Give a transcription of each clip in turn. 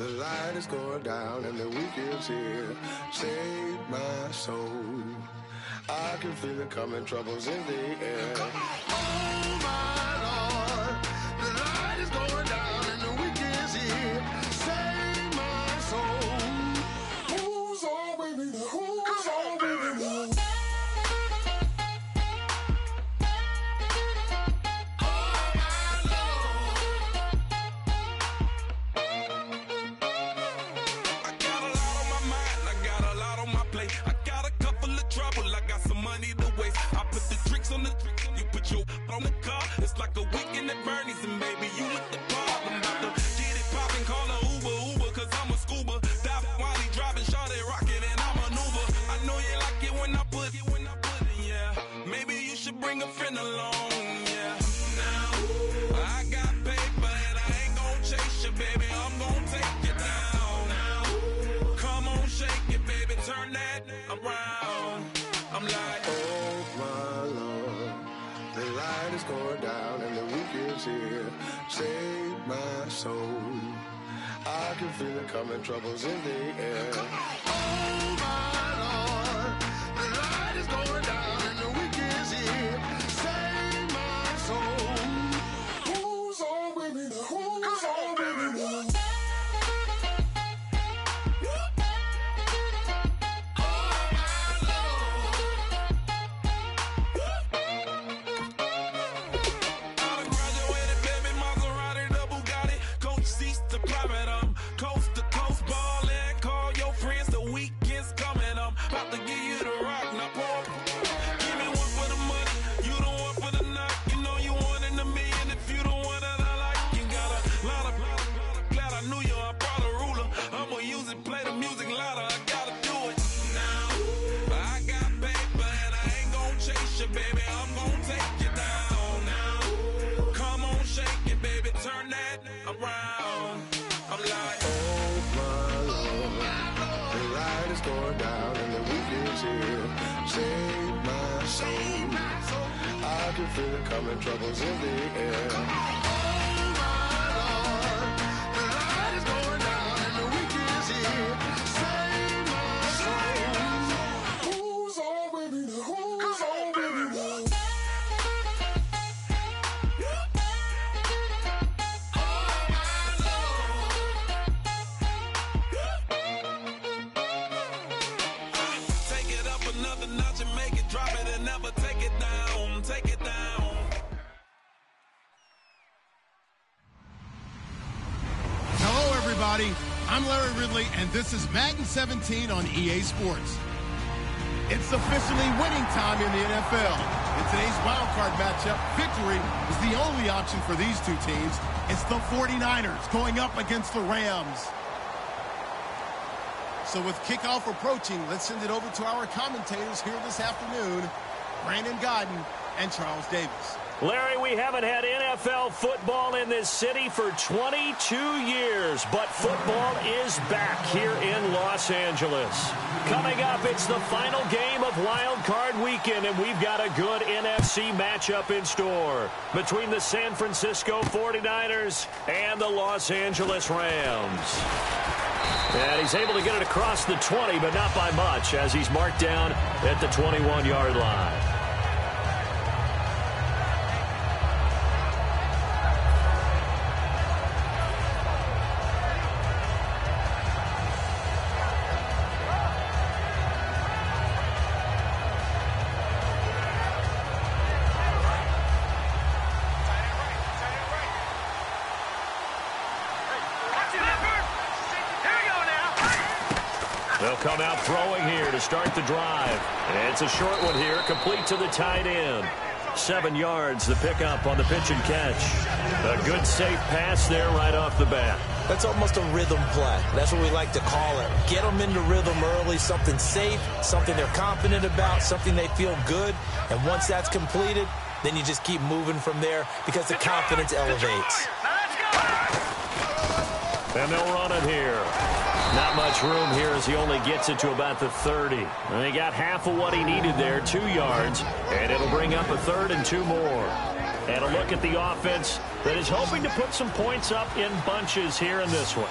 The light is going down and the weekend's here. Save my soul. I can feel it coming, troubles in the air. Oh my Lord, the light is going down and the weekend's here. Save my soul. Who's on with me? Who's on with me? On the car, it's like a weekend at Bernie's, and baby, you look the part. I'm about to get it poppin', call a Uber, cause I'm a scuba. Dive while he driving, shot it, rocket, and I maneuver. I know you like it when I put it, yeah. Maybe you should bring a friend along, yeah. Now, I got paper and I ain't gon' chase you, baby, I'm gon' take you down. Now, come on, shake it, baby, turn that around. I'm like, oh my Lord. The light is going down and the weekend's here. Save my soul. I can feel it coming, troubles in the air. Oh my Lord, the light is going down and the weekend's here. Save my soul. Who's on with me? Who's on with me? I can feel it coming, troubles in the air. Oh my Lord, the light is going down and the weekend's here. Save my soul. Who's on with me? Who's on with me? take it up another notch and make it drop it and never take it down. Take it down. Hello, everybody. I'm Larry Ridley, and this is Madden 17 on EA Sports. It's officially winning time in the NFL. In today's wildcard matchup, victory is the only option for these two teams. It's the 49ers going up against the Rams. So with kickoff approaching, let's send it over to our commentators here this afternoon, Brandon Godden and Charles Davis. Larry, we haven't had NFL football in this city for 22 years, but football is back here in Los Angeles. Coming up, it's the final game of Wild Card Weekend, and we've got a good NFC matchup in store between the San Francisco 49ers and the Los Angeles Rams. And he's able to get it across the 20, but not by much, as he's marked down at the 21-yard line. They'll come out throwing here to start the drive. And it's a short one here, complete to the tight end. 7 yards, the pickup on the pitch and catch. A good, safe pass there right off the bat. That's almost a rhythm play. That's what we like to call it. Get them into rhythm early, something safe, something they're confident about, something they feel good. And once that's completed, then you just keep moving from there because the confidence elevates. And they'll run it here. Not much room here as he only gets it to about the 30. And he got half of what he needed there, 2 yards, and it'll bring up a 3rd and 2 more. And a look at the offense that is hoping to put some points up in bunches here in this one.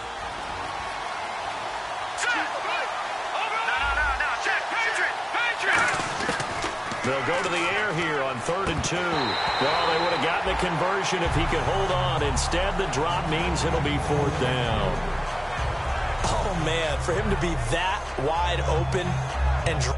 They'll go to the air here on 3rd and 2. Well, they would have gotten the conversion if he could hold on. Instead, the drop means it'll be 4th down. Oh, man, for him to be that wide open and drop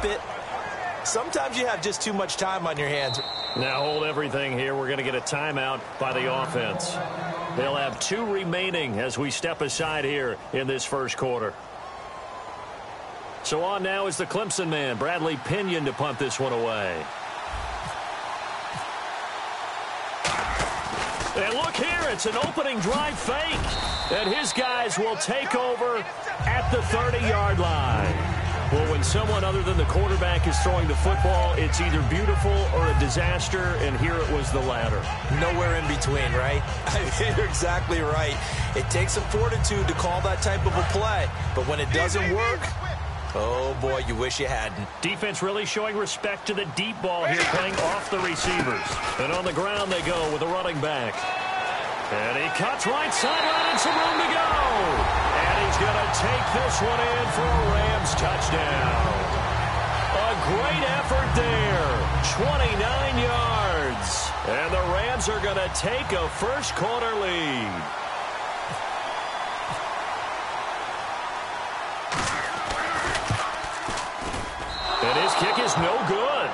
it. Sometimes you have just too much time on your hands. Now hold everything here. We're going to get a timeout by the offense. They'll have 2 remaining as we step aside here in this first quarter. So on now is the Clemson man, Bradley Pinion, to punt this one away. And look here, it's an opening drive fake. And his guys will take over at the 30-yard line. Well, when someone other than the quarterback is throwing the football, it's either beautiful or a disaster, and here it was the latter. Nowhere in between, right? You're exactly right. It takes some fortitude to call that type of a play, but when it doesn't work, oh, boy, you wish you hadn't. Defense really showing respect to the deep ball here, playing off the receivers. And on the ground they go with a running back. And he cuts right sideline and some room to go. And he's going to take this one in for a Rams touchdown. A great effort there. 29 yards. And the Rams are going to take a first quarter lead. And his kick is no good.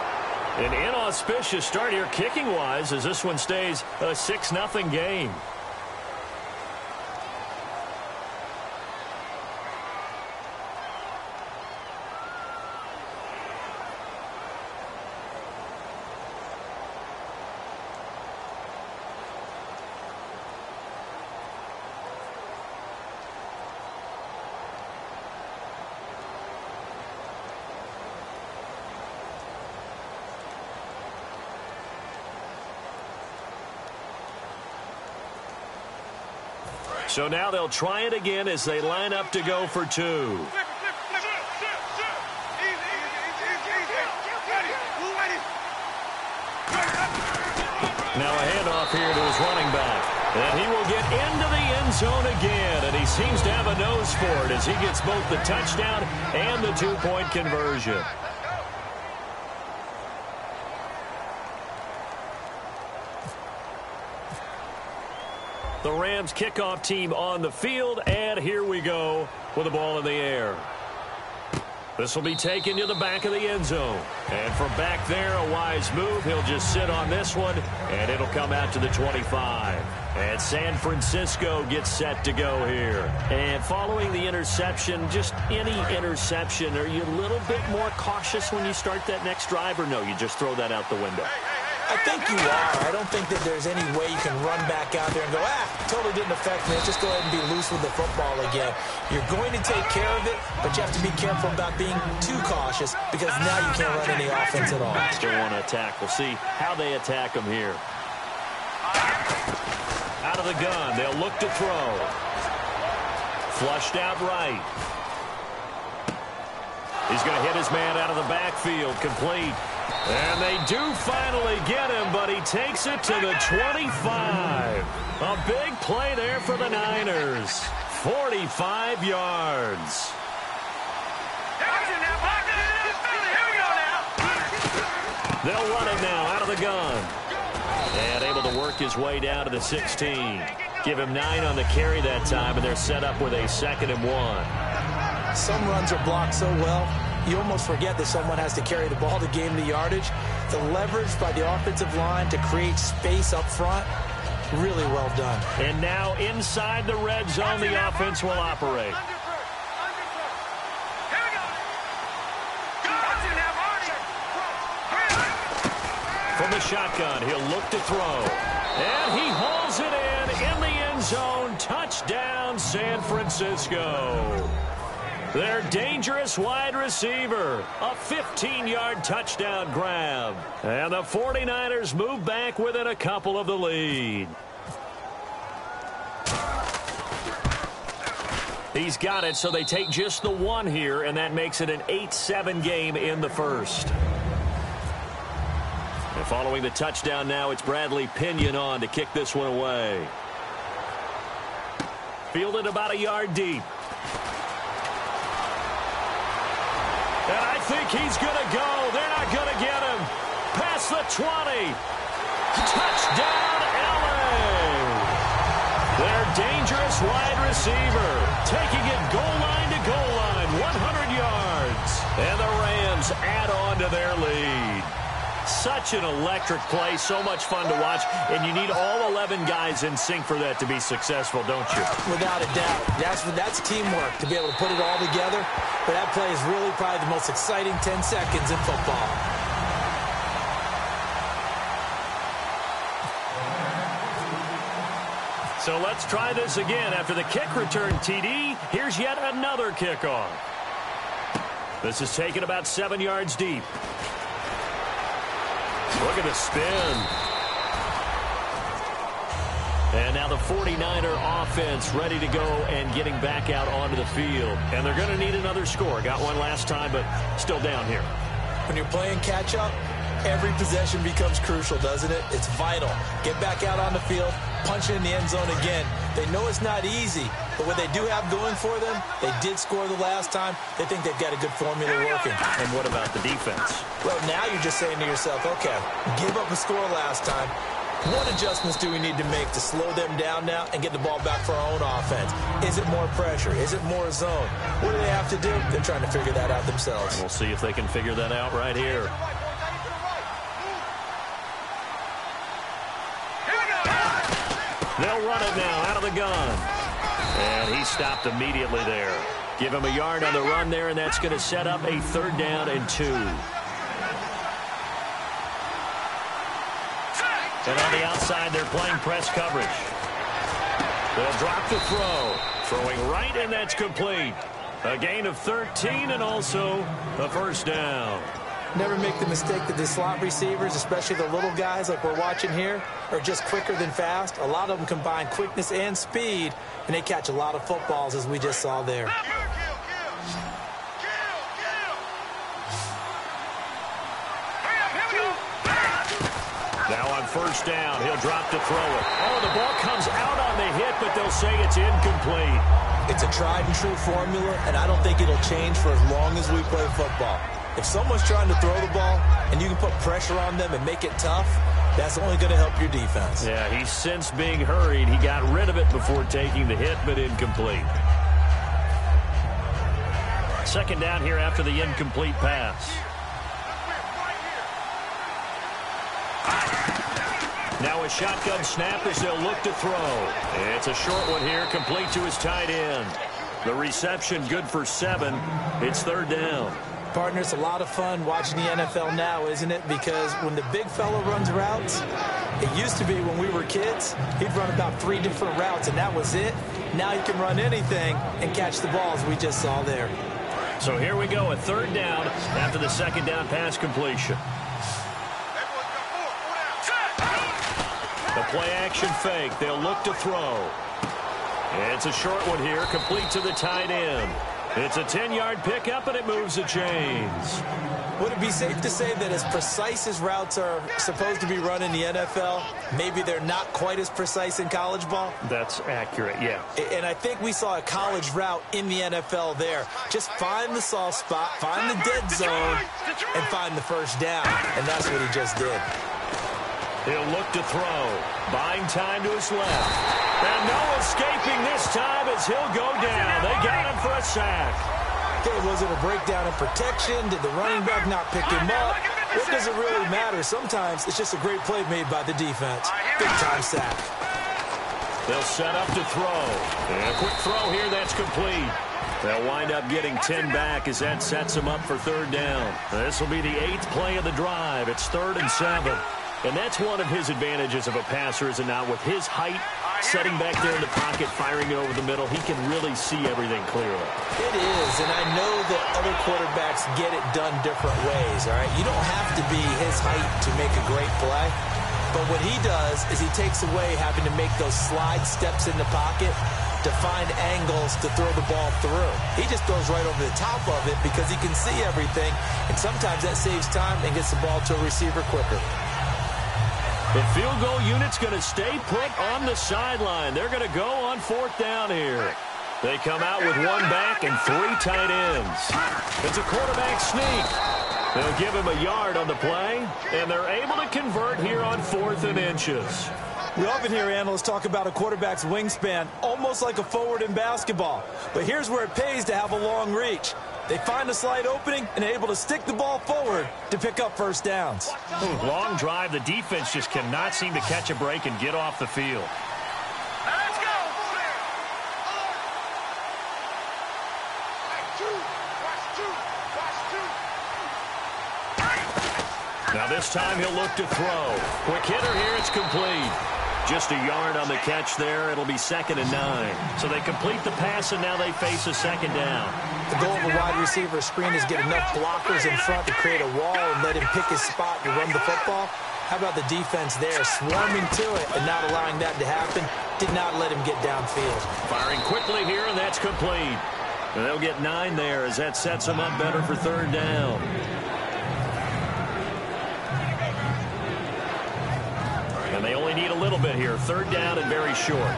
An inauspicious start here kicking-wise as this one stays a 6-0 game. So now they'll try it again as they line up to go for 2. Now a handoff here to his running back. And he will get into the end zone again. And he seems to have a nose for it as he gets both the touchdown and the 2-point conversion. The Rams kickoff team on the field, and here we go with the ball in the air. This will be taken to the back of the end zone. And from back there, a wise move. He'll just sit on this one, and it'll come out to the 25. And San Francisco gets set to go here. And following the interception, just any interception, are you a little bit more cautious when you start that next drive, or no, you just throw that out the window? I think you are. I don't think that there's any way you can run back out there and go, totally didn't affect me. Let's just go ahead and be loose with the football again. You're going to take care of it, but you have to be careful about being too cautious because now you can't run any offense at all. Still want to attack. We'll see how they attack him here. Out of the gun. They'll look to throw. Flushed out right. He's going to hit his man out of the backfield. Complete. And they do finally get him, but he takes it to the 25. A big play there for the Niners. 45 yards. They'll run it now out of the gun. And able to work his way down to the 16. Give him 9 on the carry that time, and they're set up with a 2nd and 1. Some runs are blocked so well, you almost forget that someone has to carry the ball to gain the yardage. The leverage by the offensive line to create space up front, really well done. And now inside the red zone, the offense will operate. From the shotgun, he'll look to throw. And he hauls it in the end zone. Touchdown, San Francisco. Their dangerous wide receiver. A 15-yard touchdown grab. And the 49ers move back within a couple of the lead. He's got it, so they take just the one here, and that makes it an 8-7 game in the first. And following the touchdown now, it's Bradley Pinion on to kick this one away. Fielded about a yard deep. And I think he's going to go. They're not going to get him. Past the 20. Touchdown, LA. Their dangerous wide receiver taking it goal line to goal line, 100 yards. And the Rams add on to their lead. Such an electric play, so much fun to watch, and you need all 11 guys in sync for that to be successful, don't you? Without a doubt. That's teamwork, to be able to put it all together. But that play is really probably the most exciting 10 seconds in football. So let's try this again. After the kick return TD, here's yet another kickoff. This is taken about 7 yards deep. Look at the spin. And now the 49er offense ready to go and getting back out onto the field. And they're going to need another score. Got one last time, but still down here. When you're playing catch-up, every possession becomes crucial, doesn't it? It's vital. Get back out on the field, punch it in the end zone again. They know it's not easy, but what they do have going for them, they did score the last time. They think they've got a good formula working. And what about the defense? Well, now you're just saying to yourself, okay, give up a score last time. What adjustments do we need to make to slow them down now and get the ball back for our own offense? Is it more pressure? Is it more zone? What do they have to do? They're trying to figure that out themselves. We'll see if they can figure that out right here. They'll run it now out of the gun. And he stopped immediately there. Give him a yard on the run there, and that's going to set up a 3rd down and 2. And on the outside, they're playing press coverage. They'll drop the throw. Throwing right, and that's complete. A gain of 13 and also a 1st down. Never make the mistake that the slot receivers, especially the little guys like we're watching here, are just quicker than fast. A lot of them combine quickness and speed, and they catch a lot of footballs, as we just saw there. Now on 1st down, he'll drop to throw it. Oh, the ball comes out on the hit, but they'll say it's incomplete. It's a tried-and-true formula, and I don't think it'll change for as long as we play football. If someone's trying to throw the ball and you can put pressure on them and make it tough, that's only going to help your defense. Yeah, he's since being hurried. He got rid of it before taking the hit, but incomplete. 2nd down here after the incomplete pass. Now a shotgun snap as they'll look to throw. It's a short one here, complete to his tight end. The reception good for 7. It's 3rd down. Partner, it's a lot of fun watching the NFL now, isn't it? Because when the big fella runs routes, it used to be when we were kids, he'd run about 3 different routes, and that was it. Now he can run anything and catch the balls we just saw there. So here we go, a 3rd down after the 2nd down pass completion. The play-action fake. They'll look to throw. It's a short one here, complete to the tight end. It's a 10-yard pickup, and it moves the chains. Would it be safe to say that as precise as routes are supposed to be run in the NFL, maybe they're not quite as precise in college ball? That's accurate, yeah. And I think we saw a college route in the NFL there. Just find the soft spot, find the dead zone, and find the 1st down. And that's what he just did. He'll look to throw. Buying time to his left. And no escaping this time as he'll go down. They got him for a sack. Okay, was it a breakdown in protection? Did the running back not pick him up? What does it really matter? Sometimes it's just a great play made by the defense. Big-time sack. They'll set up to throw. And a quick throw here, that's complete. They'll wind up getting 10 back as that sets them up for 3rd down. This will be the 8th play of the drive. It's 3rd and 7. And that's one of his advantages of a passer, is it not? With his height, Sitting back there in the pocket, firing it over the middle, he can really see everything clearly. It is, and I know that other quarterbacks get it done different ways, all right? You don't have to be his height to make a great play, but what he does is he takes away having to make those slide steps in the pocket to find angles to throw the ball through. He just throws right over the top of it because he can see everything, and sometimes that saves time and gets the ball to a receiver quicker. The field goal unit's going to stay put on the sideline. They're going to go on 4th down here. They come out with 1 back and 3 tight ends. It's a quarterback sneak. They'll give him a yard on the play, and they're able to convert here on 4th and inches. We often hear analysts talk about a quarterback's wingspan, almost like a forward in basketball. But here's where it pays to have a long reach. They find a slight opening and are able to stick the ball forward to pick up first downs. Long drive. The defense just cannot seem to catch a break and get off the field. Let's go. Now this time he'll look to throw. Quick hitter here. It's complete. Just a yard on the catch there. It'll be 2nd and 9. So they complete the pass, and now they face a 2nd down. The goal of a wide receiver screen is get enough blockers in front to create a wall and let him pick his spot to run the football. How about the defense there, swarming to it and not allowing that to happen? Did not let him get downfield. Firing quickly here, and that's complete. And they'll get 9 there as that sets them up better for 3rd down. And they only need a little bit here. 3rd down and very short.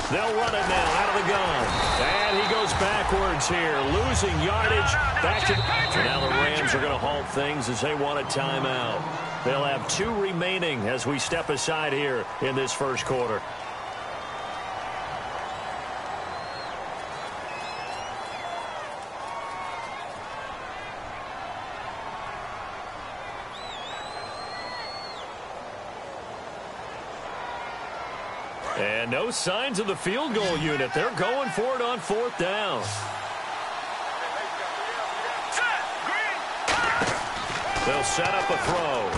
They'll run it now out of the gun. And he goes backwards here, losing yardage. Back to and now the Rams are going to halt things as they want a timeout. They'll have 2 remaining as we step aside here in this first quarter. And no signs of the field goal unit. They're going for it on 4th down. They'll set up a throw.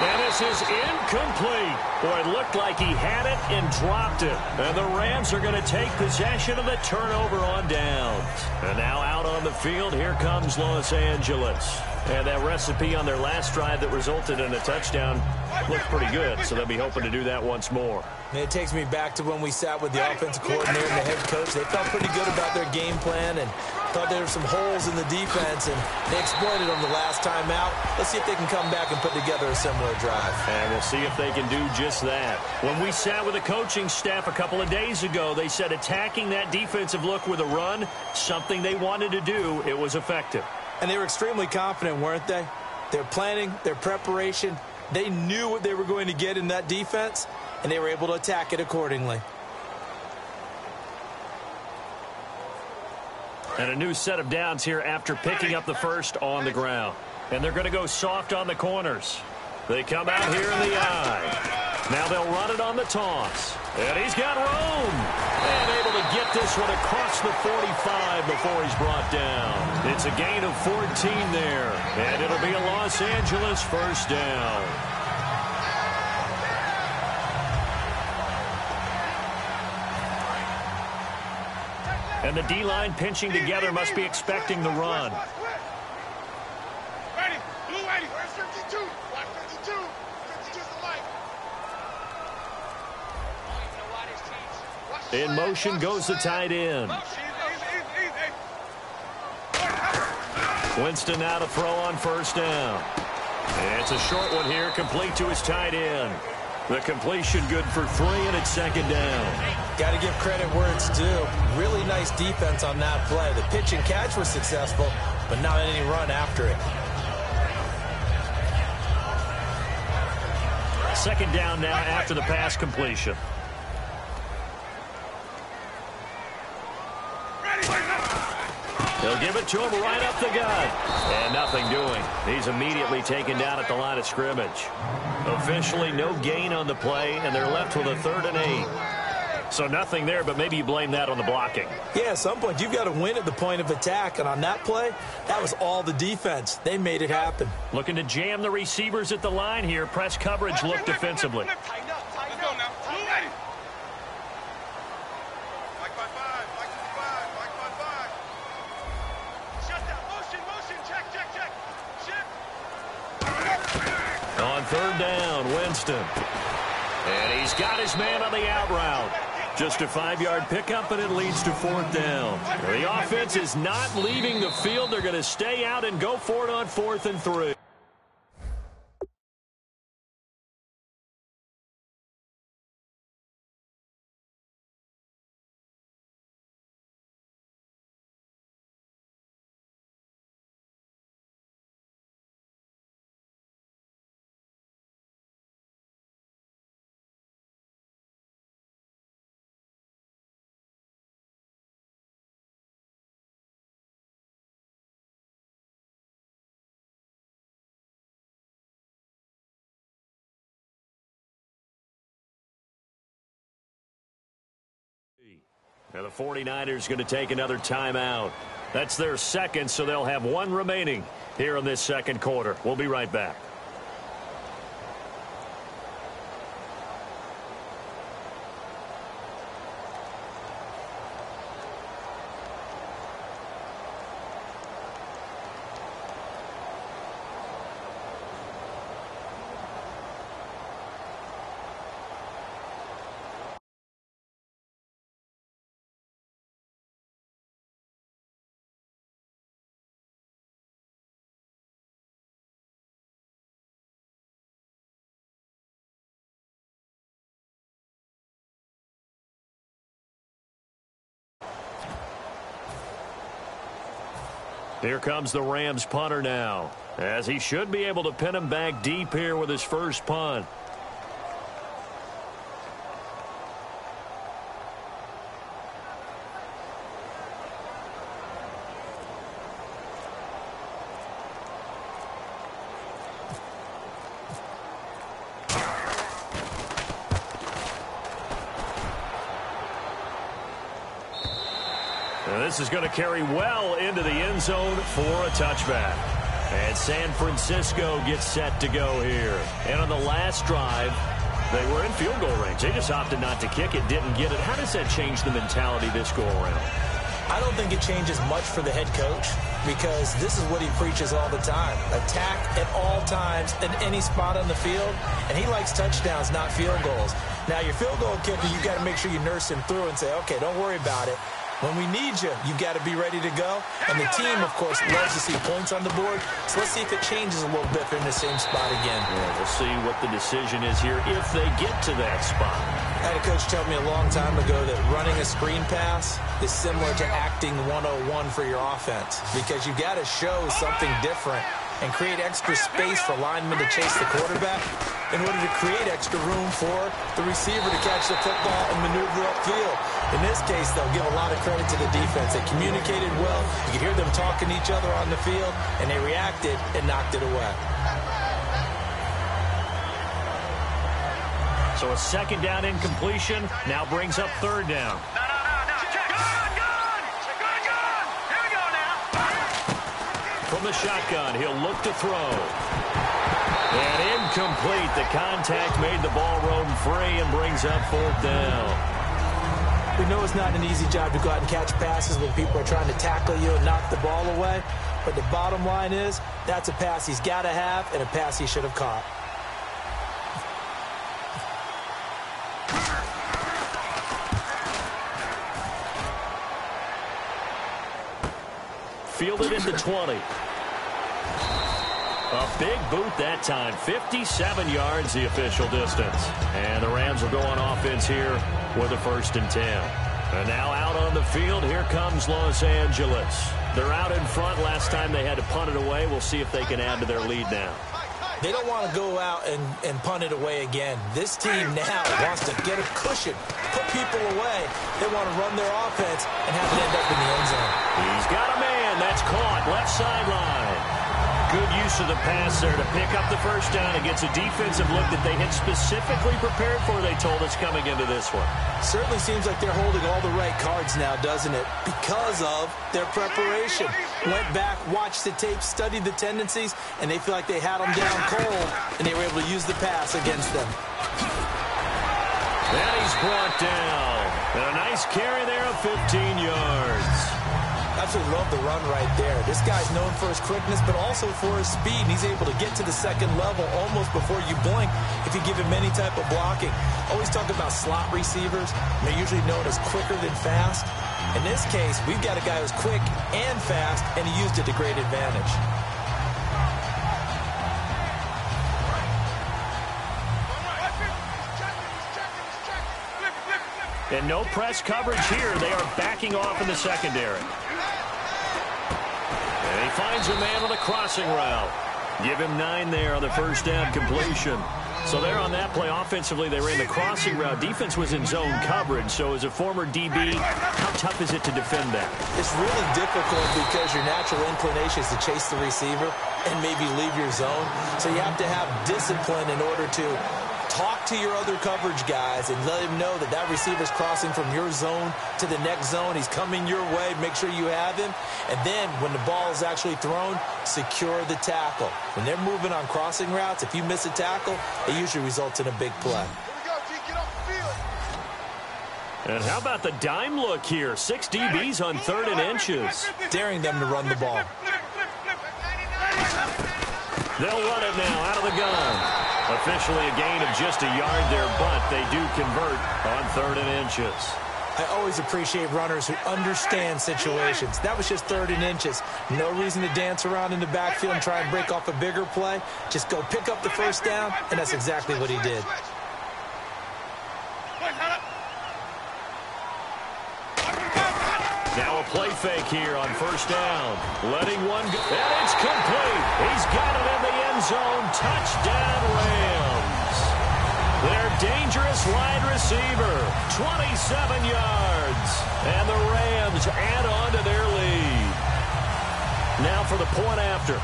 And this is incomplete. Boy, it looked like he had it and dropped it. And the Rams are going to take possession of the turnover on downs. And now out on the field, here comes Los Angeles. And that recipe on their last drive that resulted in a touchdown looked pretty good, so they'll be hoping to do that once more. It takes me back to when we sat with the offensive coordinator and the head coach. They felt pretty good about their game plan and thought there were some holes in the defense, and they exploited them the last time out. Let's see if they can come back and put together a similar drive. And we'll see if they can do just that. When we sat with the coaching staff a couple of days ago, they said attacking that defensive look with a run, something they wanted to do, it was effective. And they were extremely confident, weren't they? Their planning, their preparation, they knew what they were going to get in that defense, and they were able to attack it accordingly. And a new set of downs here after picking up the first on the ground. And they're going to go soft on the corners. They come out here in the eye. Now they'll run it on the toss. And he's got room. And able to get this one across the 45 before he's brought down. It's a gain of 14 there. And it'll be a Los Angeles first down. And the D-line pinching together must be expecting the run. Ready, blue ready. Where's 52? Watch 52. 52's the light. In motion goes the tight end. Winston now to throw on first down. It's a short one here, complete to his tight end. The completion good for 3, and it's 2nd down. Got to give credit where it's due. Really nice defense on that play. The pitch and catch was successful, but not any run after it. 2nd down now after the pass completion. They'll give it to him right up the gut. And nothing doing. He's immediately taken down at the line of scrimmage. Officially no gain on the play, and they're left with a 3rd and 8. So nothing there, but maybe you blame that on the blocking. Yeah, at some point, you've got to win at the point of attack. And on that play, that was all the defense. They made it happen. Looking to jam the receivers at the line here. Press coverage look defensively. On third down, Winston. And he's got his man on the out route. Just a 5-yard pickup, and it leads to fourth down. The offense is not leaving the field. They're going to stay out and go for it on 4th and 3. Now the 49ers going to take another timeout. That's their second, so they'll have one remaining here in this second quarter. We'll be right back. Here comes the Rams punter now, as he should be able to pin him back deep here with his first punt. This is going to carry well into the end zone for a touchback. And San Francisco gets set to go here. And on the last drive, they were in field goal range. They just opted not to kick it, didn't get it. How does that change the mentality this go around? I don't think it changes much for the head coach, because this is what he preaches all the time. Attack at all times in any spot on the field, and he likes touchdowns, not field goals. Now, your field goal kicker, you've got to make sure you nurse him through and say, okay, don't worry about it. When we need you, you've got to be ready to go. And the team, of course, loves to see points on the board. So let's see if it changes a little bit if they're in the same spot again. Yeah, we'll see what the decision is here if they get to that spot. I had a coach tell me a long time ago that running a screen pass is similar to acting 101 for your offense, because you've got to show something different and create extra space for linemen to chase the quarterback in order to create extra room for the receiver to catch the football and maneuver upfield. In this case, they'll give a lot of credit to the defense. They communicated well. You could hear them talking to each other on the field, and they reacted and knocked it away. So a second down incompletion now brings up third down. From the shotgun, he'll look to throw. And incomplete. The contact made the ball roam free and brings up fourth down. We know it's not an easy job to go out and catch passes when people are trying to tackle you and knock the ball away. But the bottom line is, that's a pass he's got to have and a pass he should have caught. Fielded at the 20. A big boot that time. 57 yards the official distance. And the Rams will go on offense here with a 1st and 10. And now out on the field, here comes Los Angeles. They're out in front. Last time they had to punt it away. We'll see if they can add to their lead now. They don't want to go out and punt it away again. This team now wants to get a cushion, put people away. They want to run their offense and have it end up in the end zone. He's got a man. That's caught. Left sideline. Good use of the pass there to pick up the first down. It gets a defensive look that they had specifically prepared for, they told us, coming into this one. Certainly seems like they're holding all the right cards now, doesn't it? Because of their preparation. Went back, watched the tape, studied the tendencies, and they feel like they had them down cold, and they were able to use the pass against them. And he's brought down. And a nice carry there of 15 yards. Absolutely love the run right there. This guy's known for his quickness, but also for his speed. And he's able to get to the second level almost before you blink if you give him any type of blocking. Always talk about slot receivers. They're usually known as quicker than fast. In this case, we've got a guy who's quick and fast, and he used it to great advantage. And no press coverage here. They are backing off in the secondary. And he finds a man on the crossing route. Give him 9 there on the first down completion. So there on that play, offensively, they ran the crossing route. Defense was in zone coverage. So as a former DB, how tough is it to defend that? It's really difficult because your natural inclination is to chase the receiver and maybe leave your zone. So you have to have discipline in order to talk to your other coverage guys and let him know that that receiver's crossing from your zone to the next zone. He's coming your way. Make sure you have him. And then when the ball is actually thrown, secure the tackle. When they're moving on crossing routes, if you miss a tackle, it usually results in a big play. And how about the dime look here? 6 DBs on 3rd and inches. Daring them to run the ball. They'll run it now out of the gun. Officially a gain of just a yard there, but they do convert on 3rd and inches. I always appreciate runners who understand situations. That was just 3rd and inches. No reason to dance around in the backfield and try and break off a bigger play. Just go pick up the first down, and that's exactly what he did. Now a play fake here on first down. Letting one go. And it's complete. He's got it in the end zone. Touchdown, Rams. Their dangerous wide receiver. 27 yards. And the Rams add on to their lead. Now for the point after.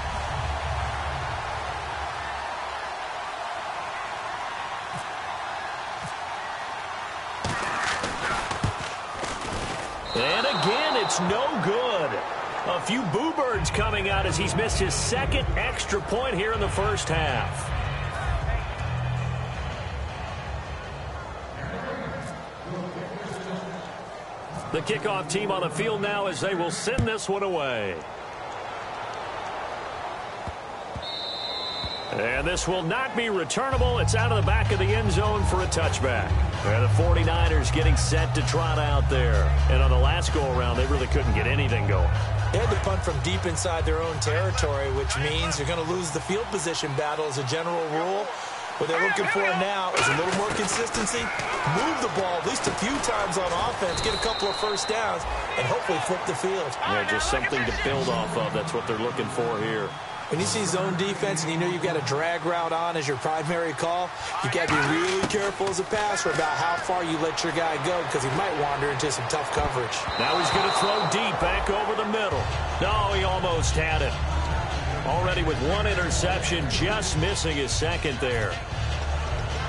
And again, it's no good. A few boo birds coming out as he's missed his 2nd extra point here in the first half. The kickoff team on the field now as they will send this one away. And this will not be returnable. It's out of the back of the end zone for a touchback. And the 49ers getting set to trot out there. And on the last go-around, they really couldn't get anything going. They had to punt from deep inside their own territory, which means you're going to lose the field position battle as a general rule. What they're looking for now is a little more consistency, move the ball at least a few times on offense, get a couple of first downs, and hopefully flip the field. Yeah, just something to build off of. That's what they're looking for here. When you see zone defense and you know you've got a drag route on as your primary call, you've got to be really careful as a passer about how far you let your guy go because he might wander into some tough coverage. Now he's going to throw deep back over the middle. No, he almost had it. Already with 1 interception, just missing his 2nd there.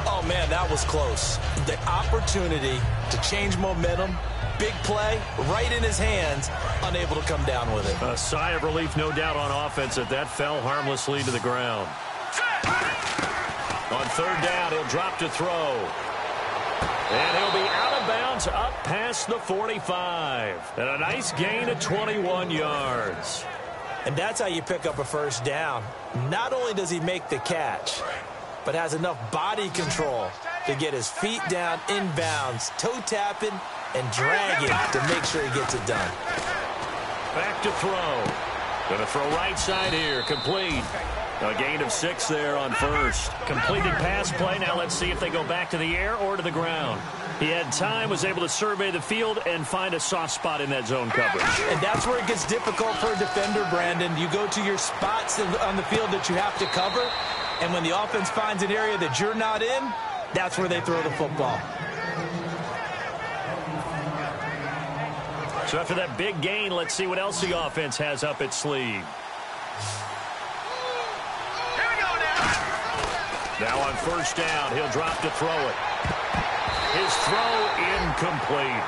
Oh, man, that was close. The opportunity to change momentum, big play, right in his hands, unable to come down with it. A sigh of relief, no doubt, on offense that fell harmlessly to the ground. On 3rd down, he'll drop to throw. And he'll be out of bounds up past the 45. And a nice gain of 21 yards. And that's how you pick up a first down. Not only does he make the catch, but has enough body control to get his feet down inbounds, toe tapping, and dragging to make sure he gets it done. Back to throw. Going to throw right side here. Complete. A gain of 6 there on first. Completed pass play. Now let's see if they go back to the air or to the ground. He had time, was able to survey the field and find a soft spot in that zone coverage. And that's where it gets difficult for a defender, Brandon. You go to your spots on the field that you have to cover, and when the offense finds an area that you're not in, that's where they throw the football. So after that big gain, let's see what else the offense has up its sleeve. Now on first down, he'll drop to throw it. His throw incomplete.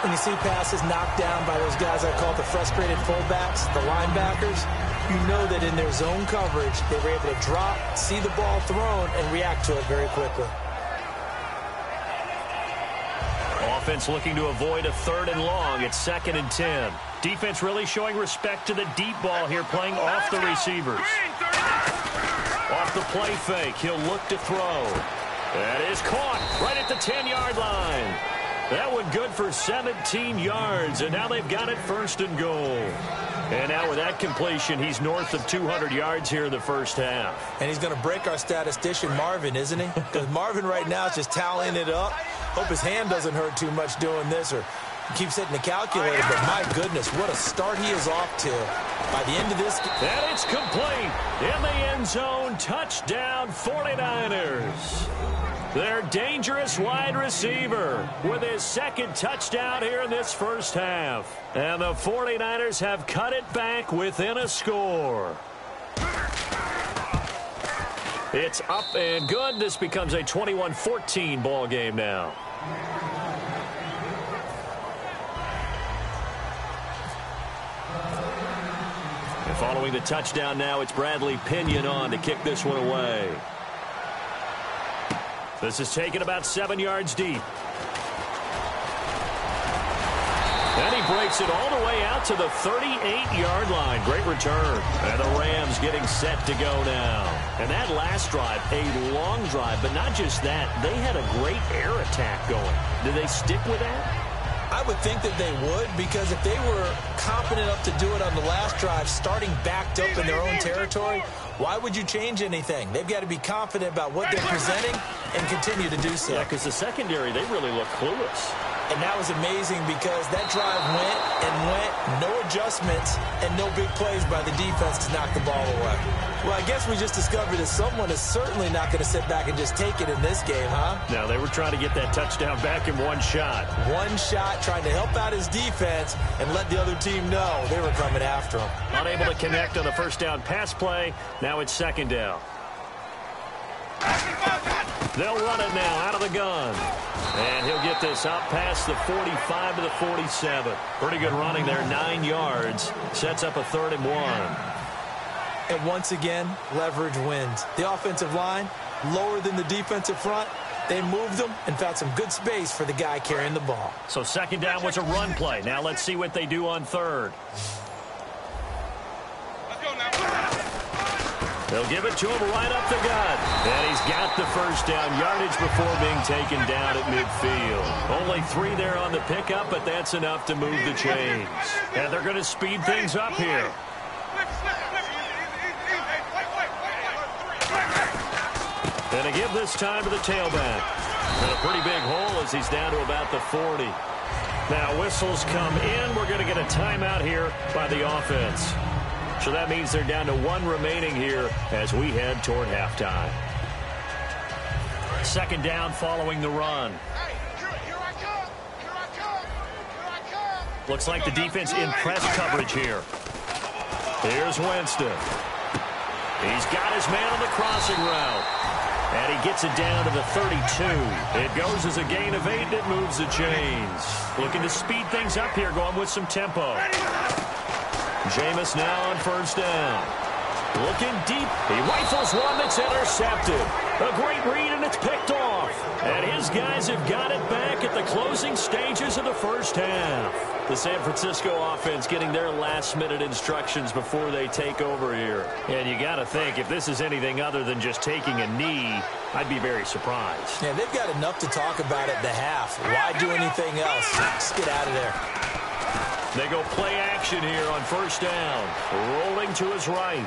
When you see passes knocked down by those guys I call the frustrated fullbacks, the linebackers, you know that in their zone coverage, they were able to drop, see the ball thrown, and react to it very quickly. Offense looking to avoid a 3rd and long. It's 2nd and 10. Defense really showing respect to the deep ball here, playing off the receivers. Off the play fake, he'll look to throw. That is caught right at the 10-yard line. That one good for 17 yards, and now they've got it 1st and goal. And now with that completion, he's north of 200 yards here in the first half. And he's going to break our statistician, Marvin, isn't he? Because Marvin right now is just tallying it up. Hope his hand doesn't hurt too much doing this, or he keeps hitting the calculator. But my goodness, what a start he is off to. By the end of this... And it's complete. In the end zone, touchdown 49ers. Their dangerous wide receiver with his 2nd touchdown here in this first half. And the 49ers have cut it back within a score. It's up and good. This becomes a 21-14 ball game now. And following the touchdown now, it's Bradley Pinion on to kick this one away. This is taken about 7 yards deep. And he breaks it all the way out to the 38-yard line. Great return. And the Rams getting set to go now. And that last drive, a long drive, but not just that. They had a great air attack going. Did they stick with that? I would think that they would, because if they were confident enough to do it on the last drive, starting backed up in their own territory, why would you change anything? They've got to be confident about what they're presenting and continue to do so. Yeah, because the secondary, they really look clueless. And that was amazing because that drive went and went, no adjustments, and no big plays by the defense to knock the ball away. Well, I guess we just discovered that someone is certainly not going to sit back and just take it in this game, huh? No, they were trying to get that touchdown back in one shot. One shot, trying to help out his defense and let the other team know they were coming after him. Unable to connect on the first down pass play. Now it's 2nd down. They'll run it now out of the gun. And he'll get this out past the 45 to the 47. Pretty good running there, 9 yards. Sets up a 3rd and 1. And once again, leverage wins. The offensive line, lower than the defensive front. They moved them and found some good space for the guy carrying the ball. So 2nd down was a run play. Now let's see what they do on 3rd. They'll give it to him right up the gut. And he's got the first down yardage before being taken down at midfield. Only 3 there on the pickup, but that's enough to move the chains. And they're going to speed things up here. And to give this time to the tailback. And a pretty big hole as he's down to about the 40. Now whistles come in. We're going to get a timeout here by the offense. So that means they're down to 1 remaining here as we head toward halftime. 2nd down following the run. Looks like the defense in press coverage here. Here's Winston. He's got his man on the crossing route. And he gets it down to the 32. It goes as a gain of 8, and it moves the chains. Looking to speed things up here, going with some tempo. Jameis now on first down. Looking deep. He rifles one that's intercepted. A great read, and it's picked off. And his guys have got it back at the closing stages of the first half. The San Francisco offense getting their last-minute instructions before they take over here. And you got to think, if this is anything other than just taking a knee, I'd be very surprised. Yeah, they've got enough to talk about at the half. Why do anything else? Just get out of there. They go play action here on first down. Rolling to his right.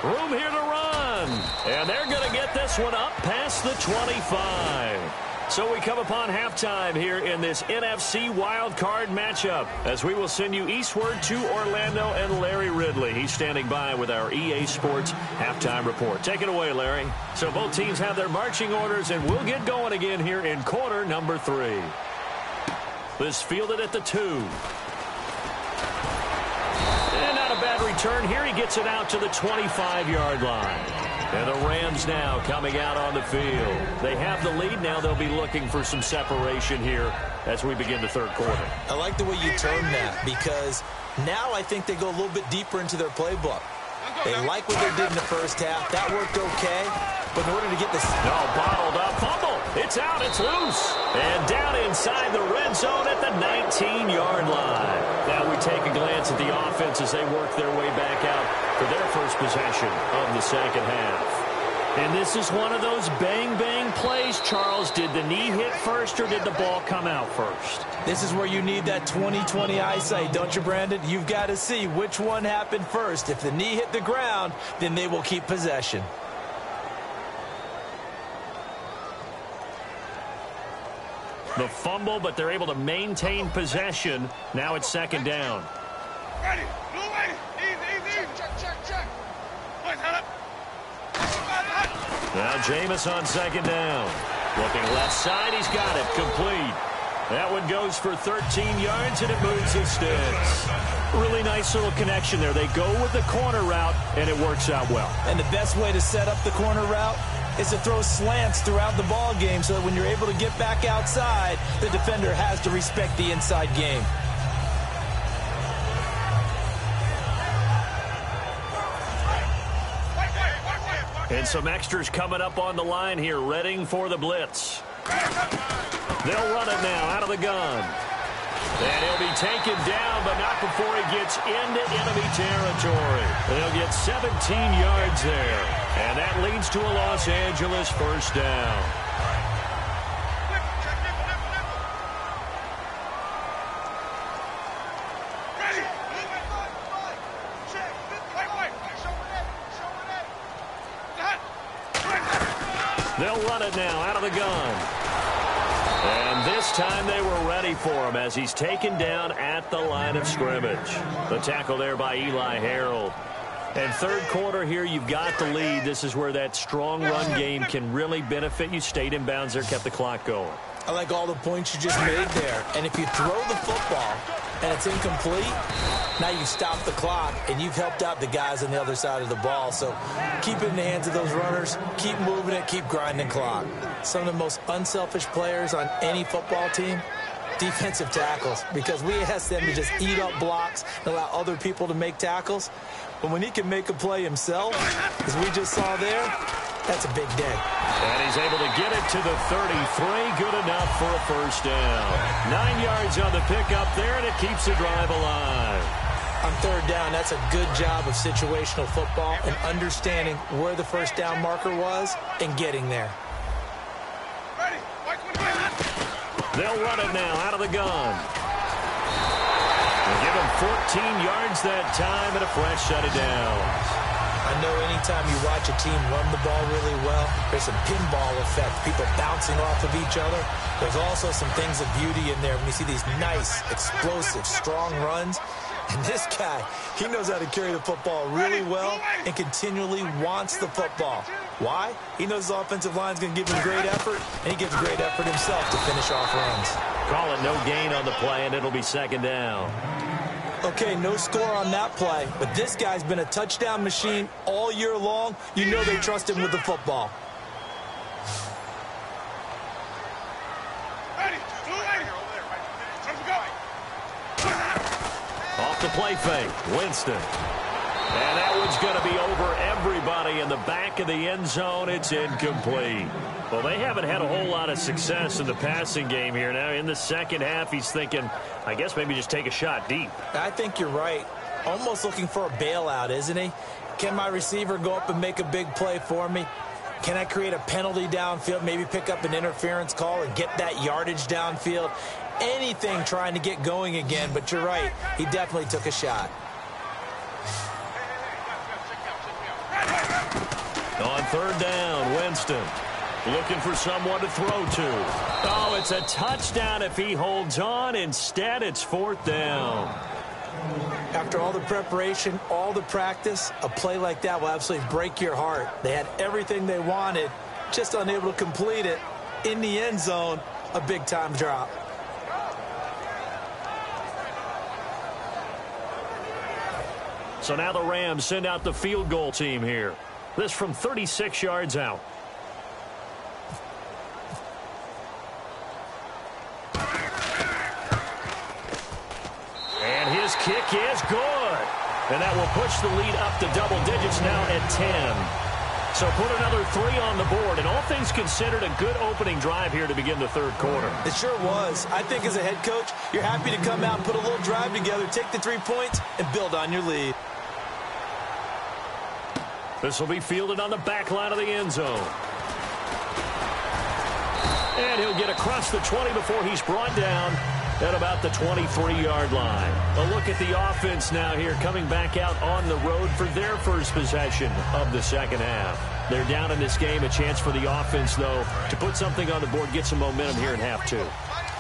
Room here to run. And they're going to get this one up past the 25. So we come upon halftime here in this NFC wildcard matchup as we will send you eastward to Orlando and Larry Ridley. He's standing by with our EA Sports halftime report. Take it away, Larry. So both teams have their marching orders, and we'll get going again here in quarter number 3. This fielded at the 2. And not a bad return here. He gets it out to the 25-yard line. And the Rams now coming out on the field. They have the lead. Now they'll be looking for some separation here as we begin the third quarter. I like the way you termed that, because now I think they go a little bit deeper into their playbook. They like what they did in the first half. That worked okay. But in order to get this... No, bottled up. Fumble. It's out. It's loose. And down inside the red zone at the 19-yard line. Now we take a glance at the offense as they work their way back out for their first possession of the second half. And this is one of those bang-bang plays, Charles. Did the knee hit first or did the ball come out first? This is where you need that 20/20 eyesight, don't you, Brandon? You've got to see which one happened first. If the knee hit the ground, then they will keep possession. The fumble, but they're able to maintain possession. Now it's second down. Ready. Blue way. Easy. Check. Wait, hold up. Now Jameis on second down. Looking left side. He's got it. Complete. That one goes for 13 yards, and it moves his sticks. Really nice little connection there. They go with the corner route, and it works out well. And the best way to set up the corner route is to throw slants throughout the ball game so that when you're able to get back outside, the defender has to respect the inside game. And some extras coming up on the line here, readying for the blitz. They'll run it now out of the gun. And he'll be taken down, but not before he gets into enemy territory. They'll get 17 yards there. And that leads to a Los Angeles first down. They'll run it now out of the gun. And this time they were ready for him as he's taken down at the line of scrimmage. The tackle there by Eli Harold. And third quarter here, you've got the lead. This is where that strong run game can really benefit you. Stayed in bounds there, kept the clock going. I like all the points you just made there. And if you throw the football and it's incomplete, now you stop the clock and you've helped out the guys on the other side of the ball. So keep it in the hands of those runners. Keep moving it. Keep grinding clock. Some of the most unselfish players on any football team, defensive tackles, because we ask them to just eat up blocks and allow other people to make tackles. But when he can make a play himself, as we just saw there, that's a big day. And he's able to get it to the 33. Good enough for a first down. 9 yards on the pickup there, and it keeps the drive alive. On third down, that's a good job of situational football and understanding where the first down marker was and getting there. They'll run it now out of the gun. They'll give him 14 yards that time and a fresh set of downs. I know anytime you watch a team run the ball really well, there's some pinball effect, people bouncing off of each other. There's also some things of beauty in there when you see these nice, explosive, strong runs. And this guy, he knows how to carry the football really well and continually wants the football. Why? He knows his offensive line's going to give him great effort, and he gives great effort himself to finish off runs. Call it no gain on the play, and it'll be second down. Okay, no score on that play, but this guy's been a touchdown machine all year long. You know they trust him with the football. Off the play fake, Winston. And that one's going to be over everybody in the back of the end zone. It's incomplete. Well, they haven't had a whole lot of success in the passing game here. Now, in the second half, he's thinking, I guess maybe just take a shot deep. I think you're right. Almost looking for a bailout, isn't he? Can my receiver go up and make a big play for me? Can I create a penalty downfield, maybe pick up an interference call and get that yardage downfield? Anything trying to get going again, but you're right. He definitely took a shot. On third down, Winston looking for someone to throw to. Oh, it's a touchdown if he holds on. Instead, it's fourth down. After all the preparation, all the practice, a play like that will absolutely break your heart. They had everything they wanted, just unable to complete it. In the end zone, a big-time drop. So now the Rams send out the field goal team here. This from 36 yards out. And his kick is good. And that will push the lead up to double digits now at 10. So put another 3 on the board, and all things considered, a good opening drive here to begin the third quarter. It sure was. I think as a head coach, you're happy to come out and put a little drive together, take the 3 points, and build on your lead. This will be fielded on the back line of the end zone. And he'll get across the 20 before he's brought down at about the 23-yard line. A look at the offense now here, coming back out on the road for their first possession of the second half. They're down in this game. A chance for the offense, though, to put something on the board, get some momentum here in half 2.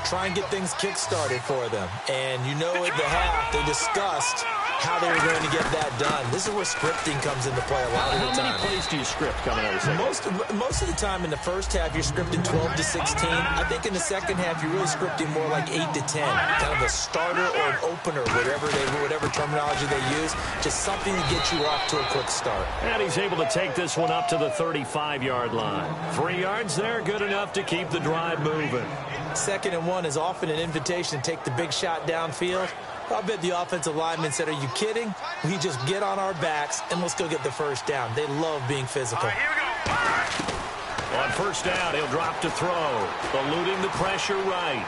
Try and get things kick-started for them. And you know at the half, they discussed how they were going to get that done. This is where scripting comes into play a lot of the time. How many plays do you script coming out of the second? Most of the time in the first half, you're scripting 12 to 16. I think in the second half, you're really scripting more like 8 to 10. Kind of a starter or an opener, whatever terminology they use. Just something to get you off to a quick start. And he's able to take this one up to the 35-yard line. 3 yards there, good enough to keep the drive moving. 2nd and 1 is often an invitation to take the big shot downfield. I bet the offensive lineman said, are you kidding? We just get on our backs and let's go get the first down. They love being physical. Here we go. On first down, he'll drop to throw, eluding the pressure right.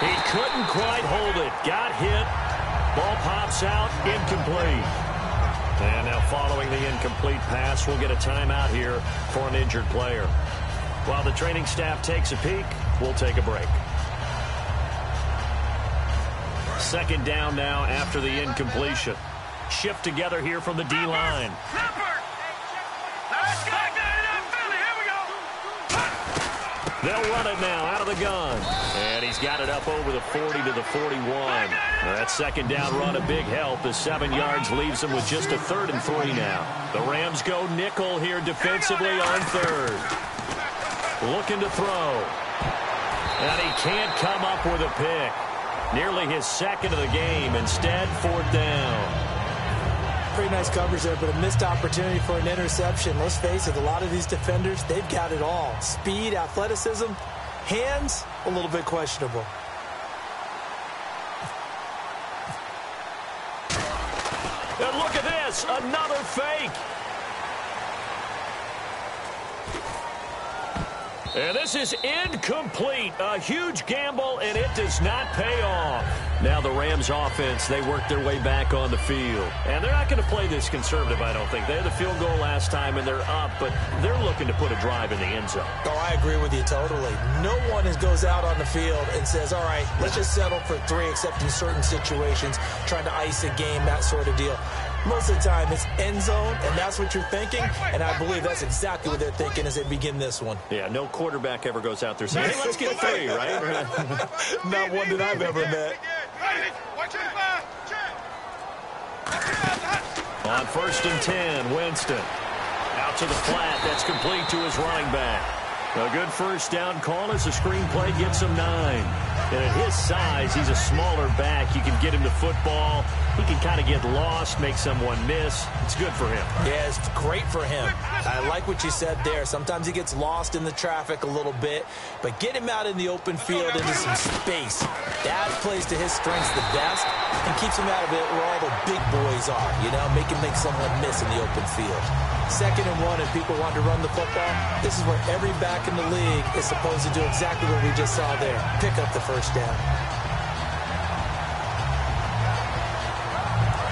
He couldn't quite hold it. Got hit. Ball pops out, incomplete. And now following the incomplete pass, we'll get a timeout here for an injured player. While the training staff takes a peek, we'll take a break. 2nd down now after the incompletion. Shift together here from the D-line. They'll run it now out of the gun. And he's got it up over the 40 to the 41. That 2nd down run a big help. The 7 yards leaves him with just a 3rd and 3 now. The Rams go nickel here defensively on 3rd. Looking to throw. And he can't come up with a pick. Nearly his 2nd of the game. Instead, 4th down. Pretty nice coverage there, but a missed opportunity for an interception. Let's face it, a lot of these defenders, they've got it all. Speed, athleticism, hands, a little bit questionable. And look at this, another fake. And this is incomplete. A huge gamble, and it does not pay off. Now the Rams offense, they work their way back on the field. And they're not going to play this conservative, I don't think. They had the field goal last time, and they're up, but they're looking to put a drive in the end zone. Oh, I agree with you totally. No one goes out on the field and says, all right, let's just settle for 3, except in certain situations, trying to ice a game, that sort of deal. Most of the time, it's end zone, and that's what you're thinking, and I believe that's exactly what they're thinking as they begin this one. Yeah, no quarterback ever goes out there saying, hey, let's get 3, right? Not one that I've ever met. On 1st and 10, Winston. Out to the flat, that's complete to his running back. A good first down call as the screenplay gets him 9. And at his size, he's a smaller back. You can get him the football. He can kind of get lost, make someone miss. It's good for him. Yeah, it's great for him. I like what you said there. Sometimes he gets lost in the traffic a little bit, but get him out in the open field into some space. That plays to his strengths the best and keeps him out of it where all the big boys are, you know, make someone miss in the open field. 2nd and 1, and people want to run the football. This is where every back in the league is supposed to do exactly what we just saw there. Pick up the first down.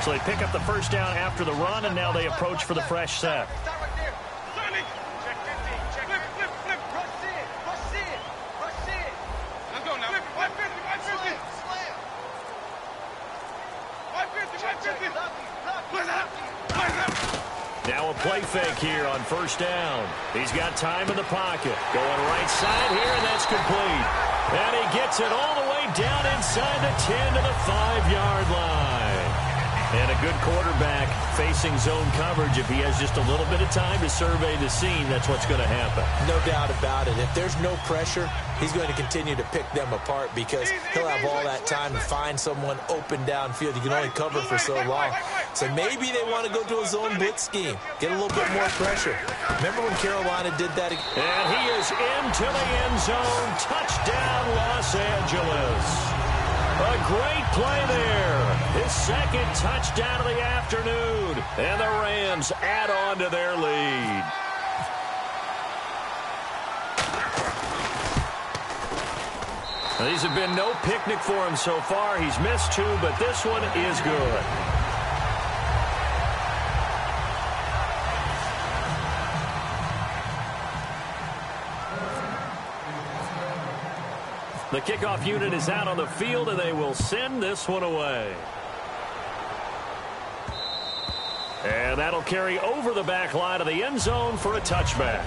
So they pick up the first down after the run, and now they approach for the fresh set. Now a play fake here on first down. He's got time in the pocket. Going right side here, and that's complete. And he gets it all the way down inside the 10 to the 5-yard line. And a good quarterback facing zone coverage, if he has just a little bit of time to survey the scene, that's what's going to happen. No doubt about it. If there's no pressure, he's going to continue to pick them apart because he'll have all that time to find someone open downfield. You can only cover for so long. So maybe they want to go to a zone blitz scheme, get a little bit more pressure. Remember when Carolina did that? And he is into the end zone. Touchdown, Los Angeles. A great play there. His second touchdown of the afternoon. And the Rams add on to their lead. Now, these have been no picnic for him so far. He's missed 2, but this one is good. The kickoff unit is out on the field, and they will send this one away. And that'll carry over the back line of the end zone for a touchback.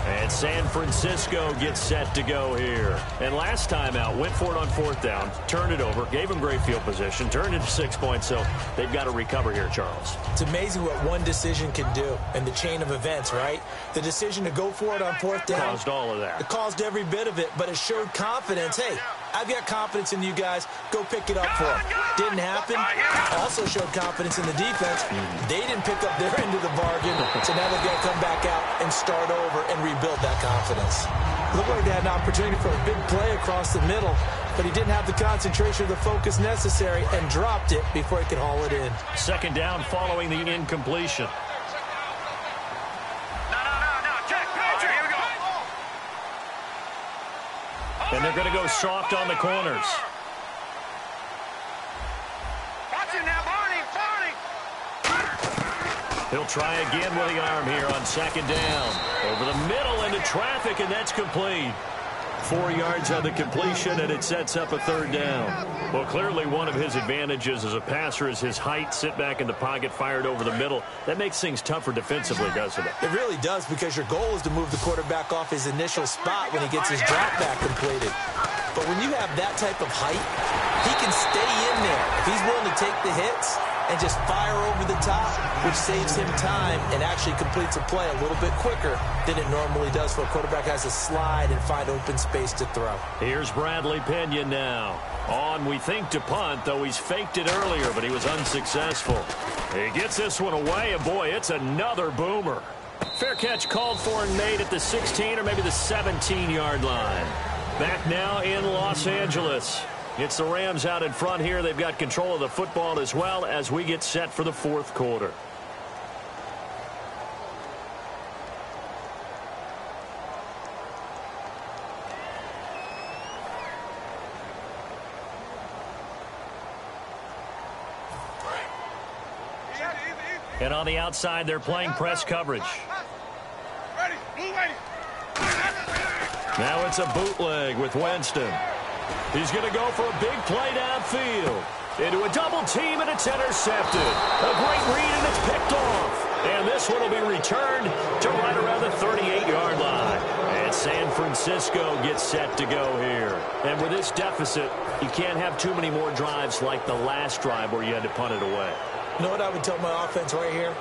And San Francisco gets set to go here. And last time out, went for it on 4th down, turned it over, gave him great field position, turned it to 6 points, so they've got to recover here, Charles. It's amazing what one decision can do in the chain of events, right? The decision to go for it on 4th down. Caused all of that. It caused every bit of it, but it showed confidence. Hey, I've got confidence in you guys. Go pick it up for them. Didn't happen. Also showed confidence in the defense. They didn't pick up their end of the bargain, so now they've got to come back out and start over and rebuild that confidence. Looked like they had an opportunity for a big play across the middle, but he didn't have the concentration or the focus necessary and dropped it before he could haul it in. Second down following the incompletion. And they're going to go soft on the corners. Watch it now, Barney. He'll try again with the arm here on second down. Over the middle into traffic, and that's complete. 4 yards on the completion, and it sets up a 3rd down. Well, clearly one of his advantages as a passer is his height. Sit back in the pocket, fired over the middle. That makes things tougher defensively, doesn't it? It really does, because your goal is to move the quarterback off his initial spot when he gets his drop back completed. But when you have that type of height, he can stay in there. If he's willing to take the hits and just fire over the top, which saves him time and actually completes a play a little bit quicker than it normally does for a quarterback has to slide and find open space to throw. Here's Bradley Pinion now. On, we think, to punt, though he's faked it earlier, but he was unsuccessful. He gets this one away, and boy, it's another boomer. Fair catch called for and made at the 16 or maybe the 17-yard line. Back now in Los Angeles. It's the Rams out in front here. They've got control of the football as well as we get set for the 4th quarter. And on the outside, they're playing press coverage. Ready, blue ready. Now it's a bootleg with Winston. He's going to go for a big play downfield. Into a double team, and it's intercepted. A great read, and it's picked off. And this one will be returned to right around the 38-yard line. And San Francisco gets set to go here. And with this deficit, you can't have too many more drives like the last drive where you had to punt it away. You know what I would tell my offense right here?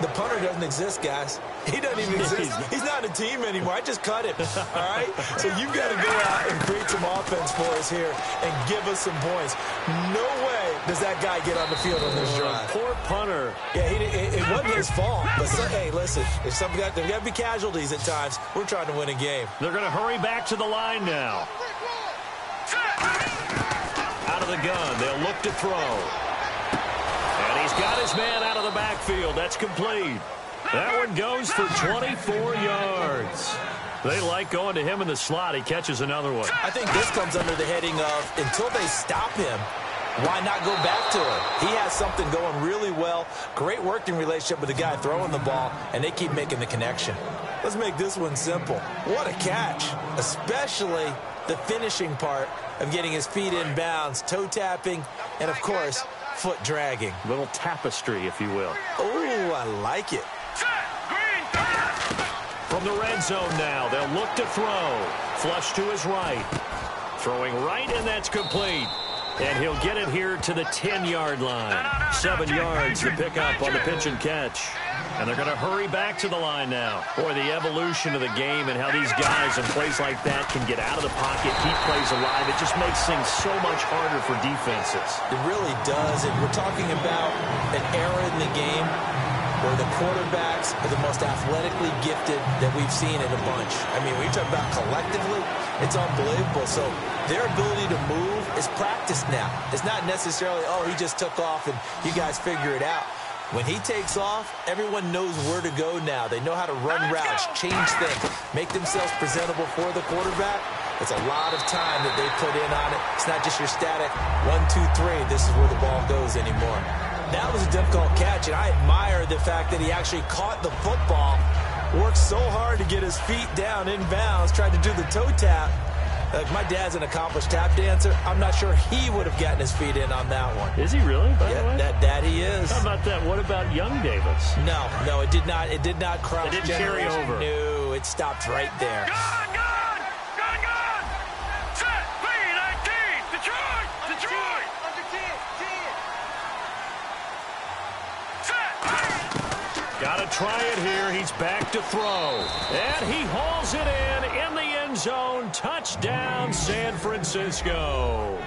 The punter doesn't exist, guys. He doesn't even exist. He's not a team anymore. I just cut him, all right? So you've got to go out and create some offense for us here and give us some points. No way does that guy get on the field on this drive. Poor punter. Yeah, it wasn't his fault. But, hey, listen, if there's got to be casualties at times. We're trying to win a game. They're going to hurry back to the line now. Out of the gun. They'll look to throw. And he's got his man out of the backfield. That's complete. That one goes for 24 yards. They like going to him in the slot. He catches another one. I think this comes under the heading of until they stop him, why not go back to him? He has something going really well. Great working relationship with the guy throwing the ball, and they keep making the connection. Let's make this one simple. What a catch, especially the finishing part of getting his feet in bounds, toe tapping, and, of course, foot dragging. Little tapestry, if you will. Oh, I like it. From the red zone now, they'll look to throw. Flush to his right. Throwing right, and that's complete. And he'll get it here to the 10-yard line. 7 yards to pick up on the pitch and catch. And they're going to hurry back to the line now. Boy, the evolution of the game and how these guys in plays like that can get out of the pocket, keep plays alive, it just makes things so much harder for defenses. It really does. And we're talking about an era in the game where the quarterbacks are the most athletically gifted that we've seen in a bunch. I mean, when you talk about collectively, it's unbelievable. So their ability to move is practiced now. It's not necessarily, oh, he just took off and you guys figure it out. When he takes off, everyone knows where to go now. They know how to run routes, change things, make themselves presentable for the quarterback. It's a lot of time that they put in on it. It's not just your static 1, 2, 3, this is where the ball goes anymore. That was a difficult catch, and I admire the fact that he actually caught the football, worked so hard to get his feet down in bounds, tried to do the toe tap. My dad's an accomplished tap dancer. I'm not sure he would have gotten his feet in on that one. Is he really? By the way? That he is. How about that? What about young Davis? No, it did not. It did not cross. It didn't carry over. No, it stopped right there. Gun! Set! B-19! Detroit! Under 10! Set! Got to try it here. He's back to throw. And he hauls it in the end zone. Touchdown, San Francisco.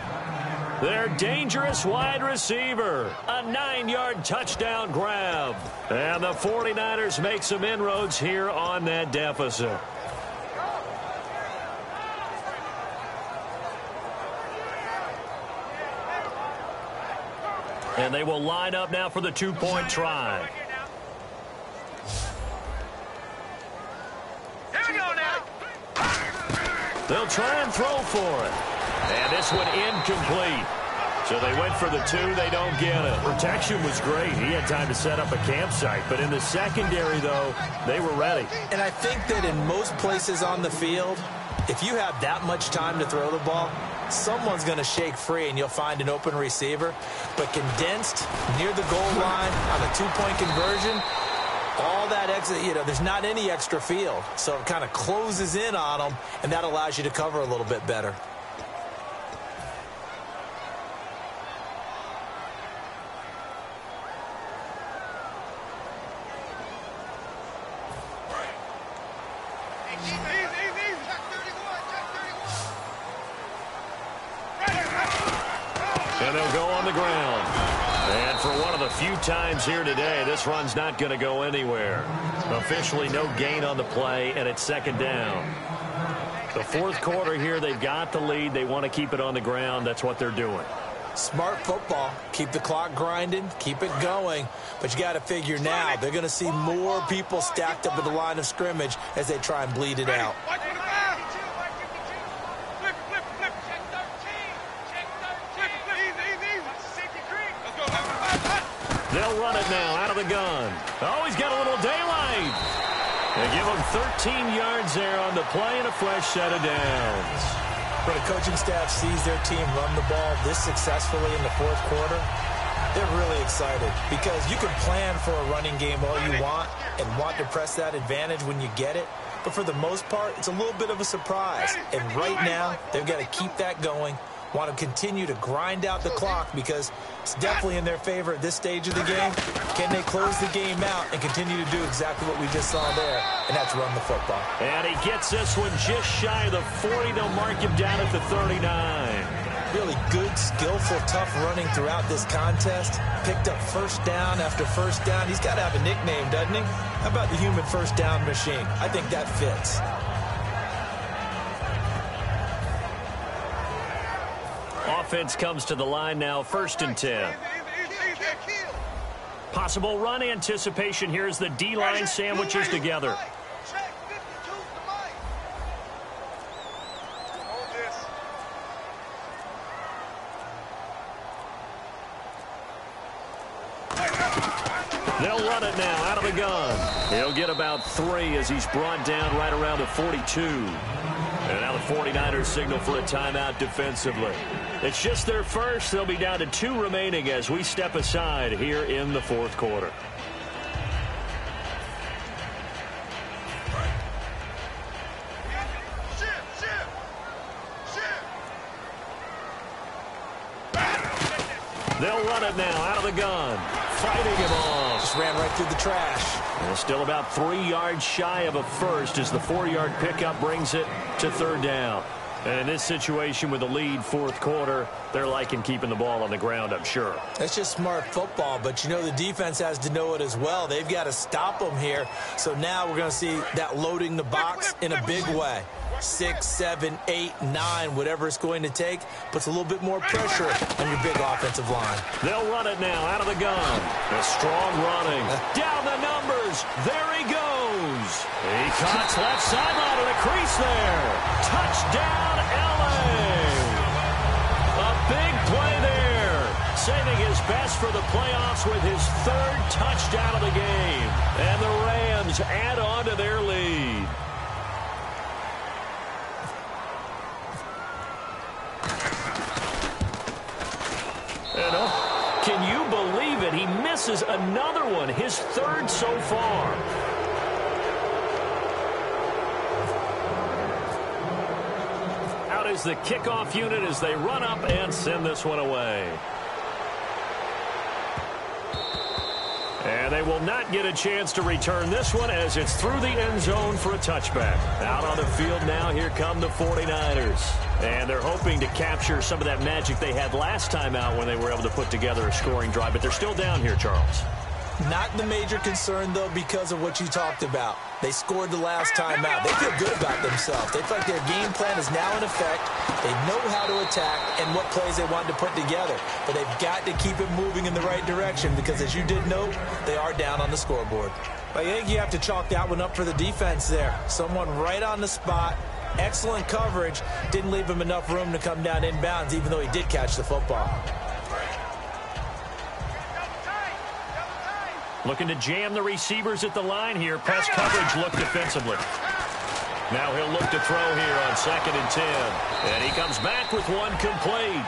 Their dangerous wide receiver. A 9-yard touchdown grab. And the 49ers make some inroads here on that deficit. And they will line up now for the 2-point try. Here we go now. They'll try and throw for it. And this one incomplete. So they went for the 2. They don't get it. Protection was great. He had time to set up a campsite. But in the secondary, though, they were ready. And I think that in most places on the field, if you have that much time to throw the ball, someone's going to shake free and you'll find an open receiver. But condensed near the goal line on a 2-point conversion, all that exit, there's not any extra field. So it kind of closes in on them, and that allows you to cover a little bit better. And they'll go on the ground. And for one of the few times here today, this run's not going to go anywhere. Officially no gain on the play, and it's second down. The fourth quarter here, they've got the lead. They want to keep it on the ground. That's what they're doing. Smart football. Keep the clock grinding. Keep it going. But you got to figure now, they're going to see more people stacked up at the line of scrimmage as they try and bleed it out. They'll run it now out of the gun. Oh, he's got a little daylight. They give him 13 yards there on the play and a fresh set of downs. When a coaching staff sees their team run the ball this successfully in the fourth quarter, they're really excited because you can plan for a running game all you want and want to press that advantage when you get it. But for the most part, it's a little bit of a surprise. And right now, they've got to keep that going. Want to continue to grind out the clock because it's definitely in their favor at this stage of the game. Can they close the game out and continue to do exactly what we just saw there, and that's run the football. And he gets this one just shy of the 40. They'll mark him down at the 39. Really good, skillful, tough running throughout this contest. Picked up first down after first down. He's got to have a nickname, doesn't he? How about the human first down machine? I think that fits. Offense comes to the line now, 1st and 10. Possible run anticipation here as the D-line sandwiches together. They'll run it now out of the gun. He'll get about 3 as he's brought down right around the 42. And now the 49ers signal for a timeout defensively. It's just their first. They'll be down to 2 remaining as we step aside here in the fourth quarter. They'll run it now out of the gun. Fighting him off. Just ran right through the trash. And still about 3 yards shy of a first as the 4-yard pickup brings it to third down. And in this situation with the lead fourth quarter, they're liking keeping the ball on the ground, I'm sure. That's just smart football, but you know the defense has to know it as well. They've got to stop them here. So now we're going to see that loading the box in a big way. 6, 7, 8, 9, whatever it's going to take, puts a little bit more pressure on your big offensive line. They'll run it now out of the gun. A strong running. Down the numbers. There he goes. He cuts left sideline to the crease there. Touchdown, L.A. A big play there. Saving his best for the playoffs with his 3rd touchdown of the game. And the Rams add on to their lead. Can you believe it? He misses another one, his 3rd so far. Out is the kickoff unit as they run up and send this one away. And they will not get a chance to return this one as it's through the end zone for a touchback. Out on the field now, here come the 49ers. And they're hoping to capture some of that magic they had last time out when they were able to put together a scoring drive. But they're still down here, Charles. Not the major concern, though, because of what you talked about. They scored the last time out. They feel good about themselves. They feel like their game plan is now in effect. They know how to attack and what plays they want to put together. But they've got to keep it moving in the right direction because, as you did note, they are down on the scoreboard. But I think you have to chalk that one up for the defense there. Someone right on the spot. Excellent coverage. Didn't leave him enough room to come down inbounds, even though he did catch the football. Looking to jam the receivers at the line here. Press coverage look defensively. Now he'll look to throw here on 2nd and 10. And he comes back with one complete.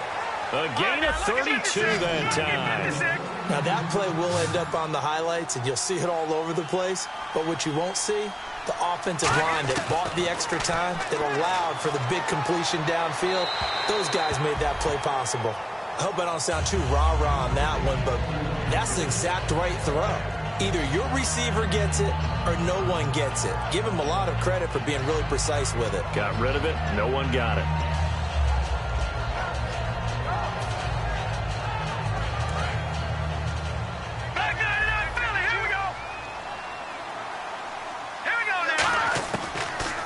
A gain of 32 that time. Now that play will end up on the highlights, and you'll see it all over the place. But what you won't see, the offensive line that bought the extra time, that allowed for the big completion downfield, those guys made that play possible. I hope I don't sound too rah-rah on that one, but that's the exact right throw. Either your receiver gets it or no one gets it. Give him a lot of credit for being really precise with it. Got rid of it. No one got it.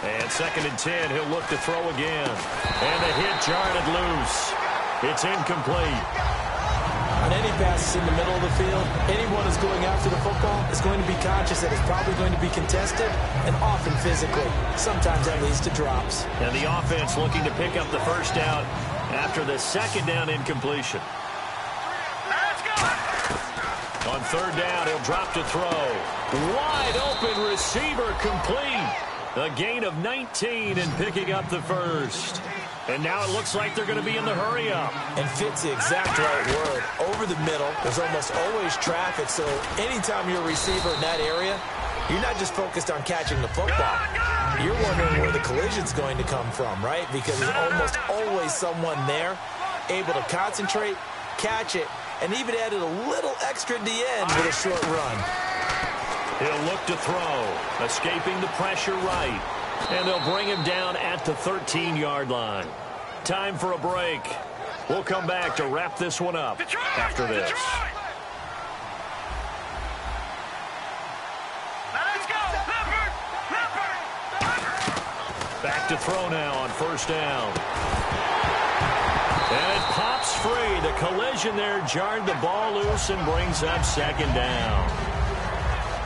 And 2nd and 10, he'll look to throw again. And the hit jarred loose. It's incomplete. On any passes in the middle of the field, anyone who's going after the football is going to be conscious that it's probably going to be contested and often physically. Sometimes that leads to drops. And the offense looking to pick up the first down after the 2nd down incompletion. Let's go. On 3rd down, he'll drop to throw. Wide open receiver complete. A gain of 19 and picking up the first. And now it looks like they're going to be in the hurry-up. And fit's the exact right word. Over the middle, there's almost always traffic, so anytime you're a receiver in that area, you're not just focused on catching the football. You're wondering where the collision's going to come from, right? Because there's almost always someone there able to concentrate, catch it, and even added a little extra at the end with a short run. He'll look to throw, escaping the pressure right. And they'll bring him down at the 13-yard line. Time for a break. We'll come back to wrap this one up after this. Let's go. Back to throw now on 1st down. And it pops free. The collision there jarred the ball loose and brings up 2nd down.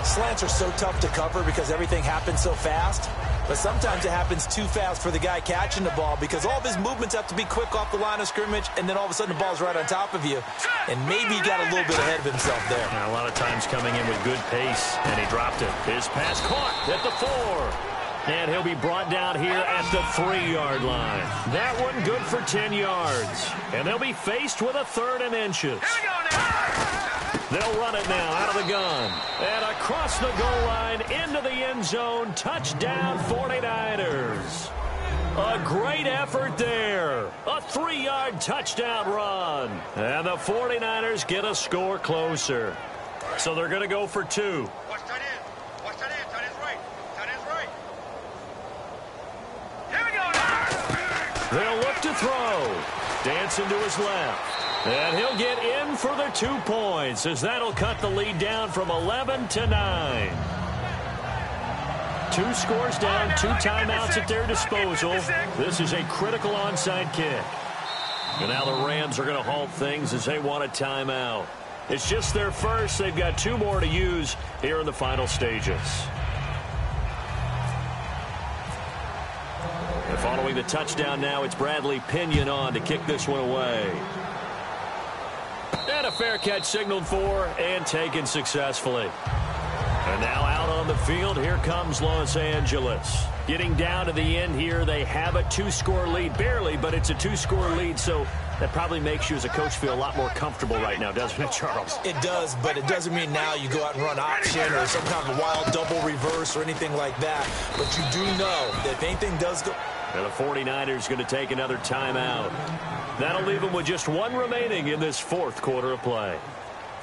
Slants are so tough to cover because everything happens so fast. But sometimes it happens too fast for the guy catching the ball because all of his movements have to be quick off the line of scrimmage, and then all of a sudden the ball's right on top of you. And maybe he got a little bit ahead of himself there. And a lot of times coming in with good pace, and he dropped it. His pass caught at the 4. And he'll be brought down here at the 3-yard line. That one good for 10 yards. And they'll be faced with a 3rd and inches. Here we go now. They'll run it now out of the gun. And across the goal line into the end zone. Touchdown 49ers. A great effort there. A 3-yard touchdown run. And the 49ers get a score closer. So they're going to go for 2. Watch tight end. Watch tight end. Tight end's right. Tight end's right. Here we go. They'll look to throw. Dancing to his left. And he'll get in for the 2 points, as that'll cut the lead down from 11 to 9. 2 scores down, 2 timeouts at their disposal. This is a critical onside kick. And now the Rams are going to halt things as they want a timeout. It's just their first. They've got 2 more to use here in the final stages. And following the touchdown now, it's Bradley Pinion on to kick this one away. And a fair catch signaled for and taken successfully. And now out on the field, here comes Los Angeles. Getting down to the end here, they have a 2-score lead. Barely, but it's a 2-score lead, so that probably makes you as a coach feel a lot more comfortable right now, doesn't it, Charles? It does, but it doesn't mean now you go out and run option or some kind of wild double reverse or anything like that. But you do know that if anything does go... And the 49ers going to take another timeout. That'll leave them with just 1 remaining in this 4th quarter of play.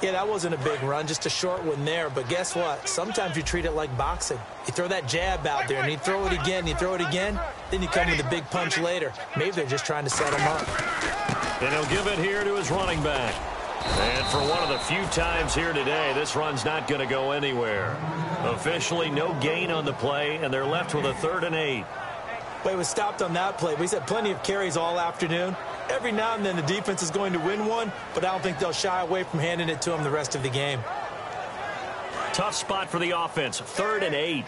Yeah, that wasn't a big run, just a short one there. But guess what? Sometimes you treat it like boxing. You throw that jab out there, and you throw it again, then you come with a big punch later. Maybe they're just trying to set him up. And he'll give it here to his running back. And for one of the few times here today, this run's not going to go anywhere. Officially, no gain on the play, and they're left with a 3rd and 8. Well, he was stopped on that play. We've had plenty of carries all afternoon. Every now and then the defense is going to win one, but I don't think they'll shy away from handing it to him the rest of the game. Tough spot for the offense. 3rd and 8.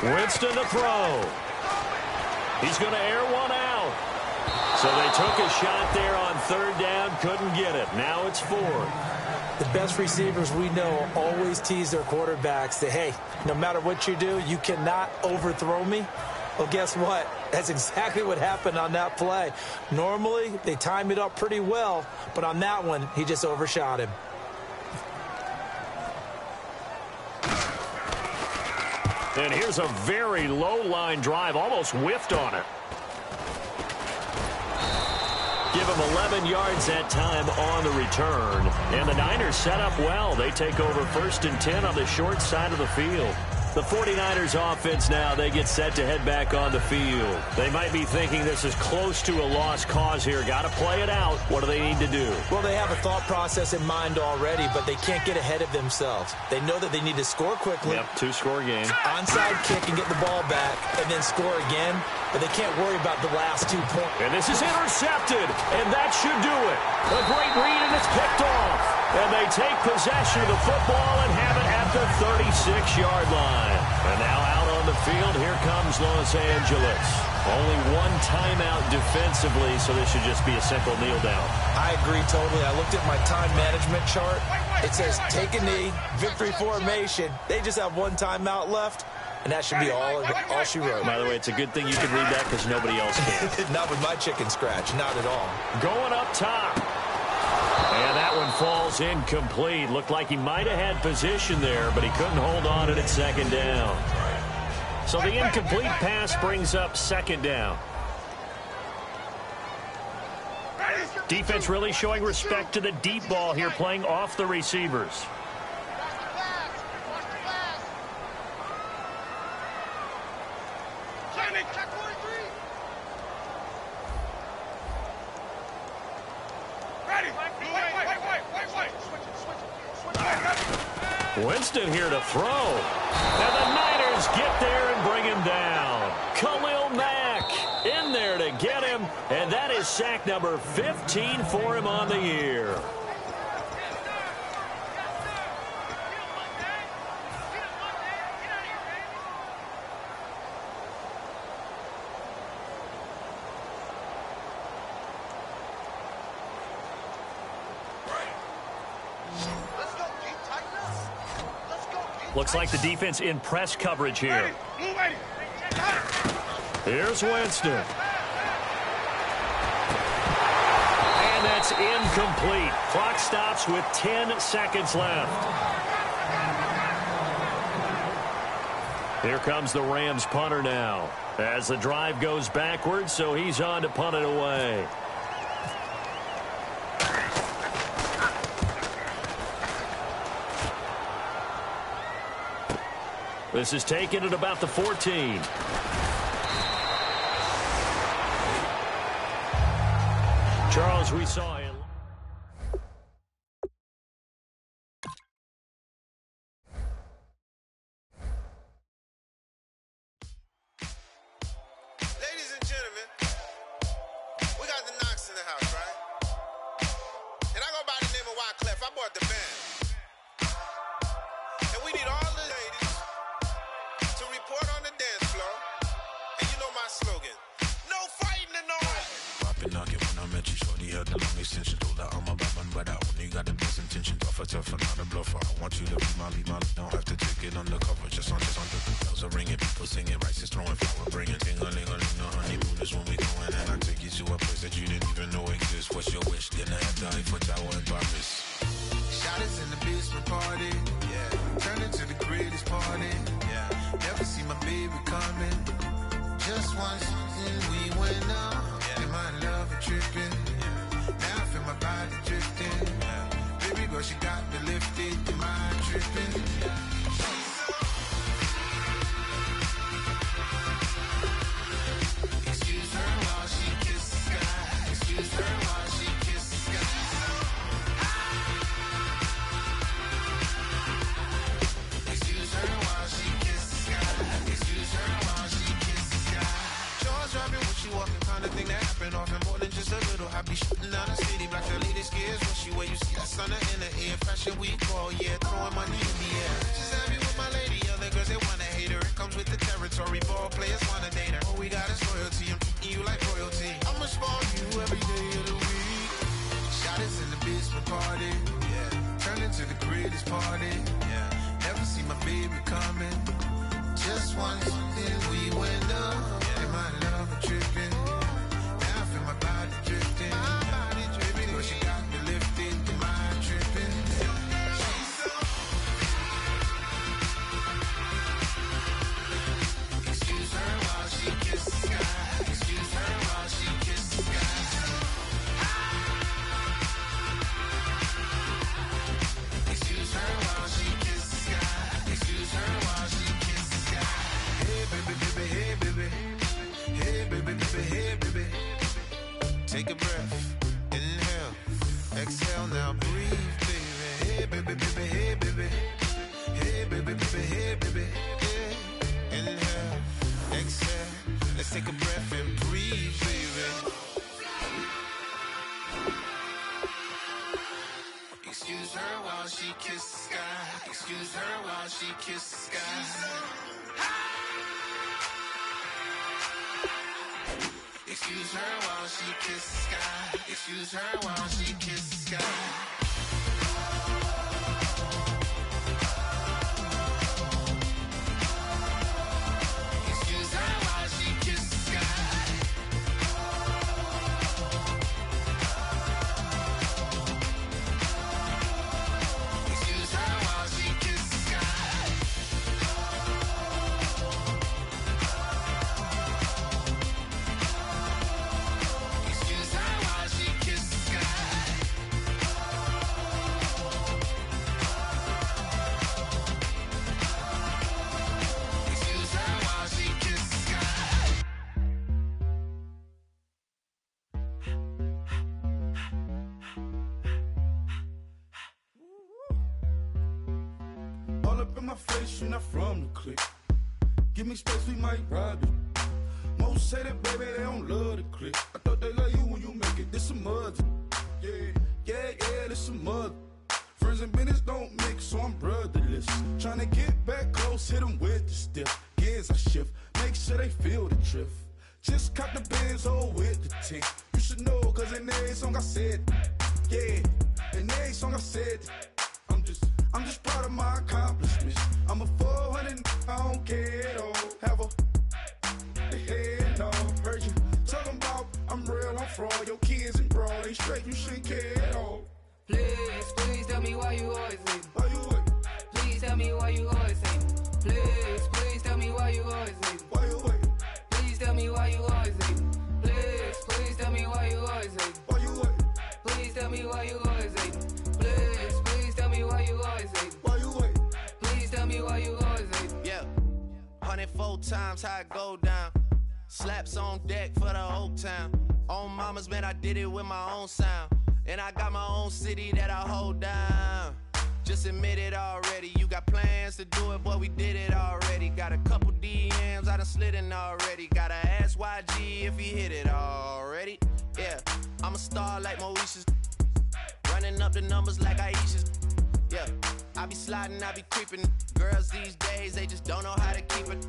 Winston to throw. He's going to air one out. So they took a shot there on 3rd down, couldn't get it. Now it's 4th. The best receivers we know always tease their quarterbacks that, hey, no matter what you do, you cannot overthrow me. Well, guess what? That's exactly what happened on that play. Normally, they time it up pretty well, but on that one, he just overshot him. And here's a very low-line drive, almost whiffed on it. Give him 11 yards that time on the return. And the Niners set up well. They take over 1st and 10 on the short side of the field. The 49ers offense now, they get set to head back on the field. They might be thinking this is close to a lost cause here. Got to play it out. What do they need to do? Well, they have a thought process in mind already, but they can't get ahead of themselves. They know that they need to score quickly. Yep, 2-score game. Onside kick and get the ball back and then score again, but they can't worry about the last 2 points. And this is intercepted, and that should do it. A great read, and it's picked off. And they take possession of the football and have it at the 36-yard line. And now out on the field, here comes Los Angeles. Only 1 timeout defensively, so this should just be a simple kneel down. I agree totally. I looked at my time management chart. It says take a knee, victory formation. They just have 1 timeout left, and that should be all she wrote. By the way, it's a good thing you can read that because nobody else can. Not with my chicken scratch, not at all. Going up top. And that one falls incomplete. Looked like he might have had position there, but he couldn't hold on to it at 2nd down. So the incomplete pass brings up 2nd down. Defense really showing respect to the deep ball here, playing off the receivers. Winston here to throw. And the Niners get there and bring him down. Khalil Mack in there to get him. And that is sack number 15 for him on the year. Looks like the defense in press coverage here. Here's Winston. And that's incomplete. Clock stops with 10 seconds left. Here comes the Rams punter now. As the drive goes backwards, so he's on to punt it away. This is taken at about the 14. Charles, we saw him. Ladies and gentlemen, we got the Knox in the house, right? And I go by the name of Wyclef. I bought the band. And we need all the ladies to report on the dance floor. And you know my slogan, no fighting and no fighting. Poppin' knockin' when I met you, shorty had the long extension. Told her I'm a bad one, but I only got the best intention. Tougher, not a bluffer. I want you to be my lead, don't have to take it undercover. Just on the bells are ringing, people singing, rice is throwing, flower bringing. Ting-a-ling-a-ling, the honeymoon is when we going. And I take you to a place that you didn't even know exists. What's your wish? Then I have to Eiffel Tower in Paris. Shot is in the basement party, yeah. Turn into the greatest party, yeah. Never see my baby coming. Just once, and we went up. Yeah. And my love is tripping, yeah. Now I feel my body drifting, yeah. Baby girl, she got me lifted, and my tripping, yeah. Excuse her while she kisses the sky. Excuse her while she kisses the sky. Excuse her while she kisses the sky. Excuse her while she kisses the sky. Jaws dropping when she walking, kind of thing that happen often. More than just a little happy shooting down the city. Black the latest gears when she where you see that sun in the air. Fashion week all year, throwing money in the air. She's happy with my lady, other girls they wanna hate her. It comes with the territory, ball players wanna date her. All we got is loyalty, I'm treating you like royalty. I'ma spoil you every day of the week. Shot is in the basement party, yeah. Turn into the greatest party, yeah. Never see my baby coming. Just once, then we went up, yeah. And my love is tripping. Now I feel my body drifting. My body dripping, but she got me lifted. And my tripping. Excuse her while she kisses the sky. Excuse her while she kisses the sky. Excuse her while she kisses the sky. Excuse her while she kisses the sky. Hey baby, baby, hey baby. Hey baby, baby, hey baby. Take a breath, inhale, exhale, now breathe, baby. Hey baby, baby, hey baby. Hey baby, baby, hey baby. Yeah. Inhale, exhale, let's take a breath and breathe, baby. Excuse her while she kisses the sky. Excuse her while she kisses the sky. Excuse her while she kisses the sky. Excuse her while she kisses the sky. Excuse her while she kisses the sky. Excuse her while she kisses the sky. Excuse her while she kisses the sky. Excuse her while she kisses the sky. All up in my face, you're not from the clique. Give me space, we might rob it. Most say that, baby, they don't love the clique. I thought they love you when you make it. This some mother. Yeah, this some mother. Friends and business don't mix, so I'm brotherless. Tryna get back close, hit them with the stiff. Gears I shift, make sure they feel the drift. Just caught the Benz, oh, with the tick. You should know, cause in every song I said, yeah, in every song I said, I'm just proud of my accomplishments. I'm a 400, I don't care at all. Have a head on. Heard you talking about I'm real, I'm fraud. Your kids and broad, they straight, you shouldn't care at all. Please tell me why you always hate. Why you what? Please tell me why you always hate. Please tell me why 4 times, how it go down. Slaps on deck for the whole town. On mamas, man, I did it with my own sound. And I got my own city that I hold down. Just admit it already. You got plans to do it, boy, we did it already. Got a couple DMs, I done slid in already. Gotta ask YG if he hit it already. Yeah, I'm a star like Moesha's. Running up the numbers like Aisha's. Yeah, I be sliding, I be creeping. Girls these days, they just don't know how to keep it.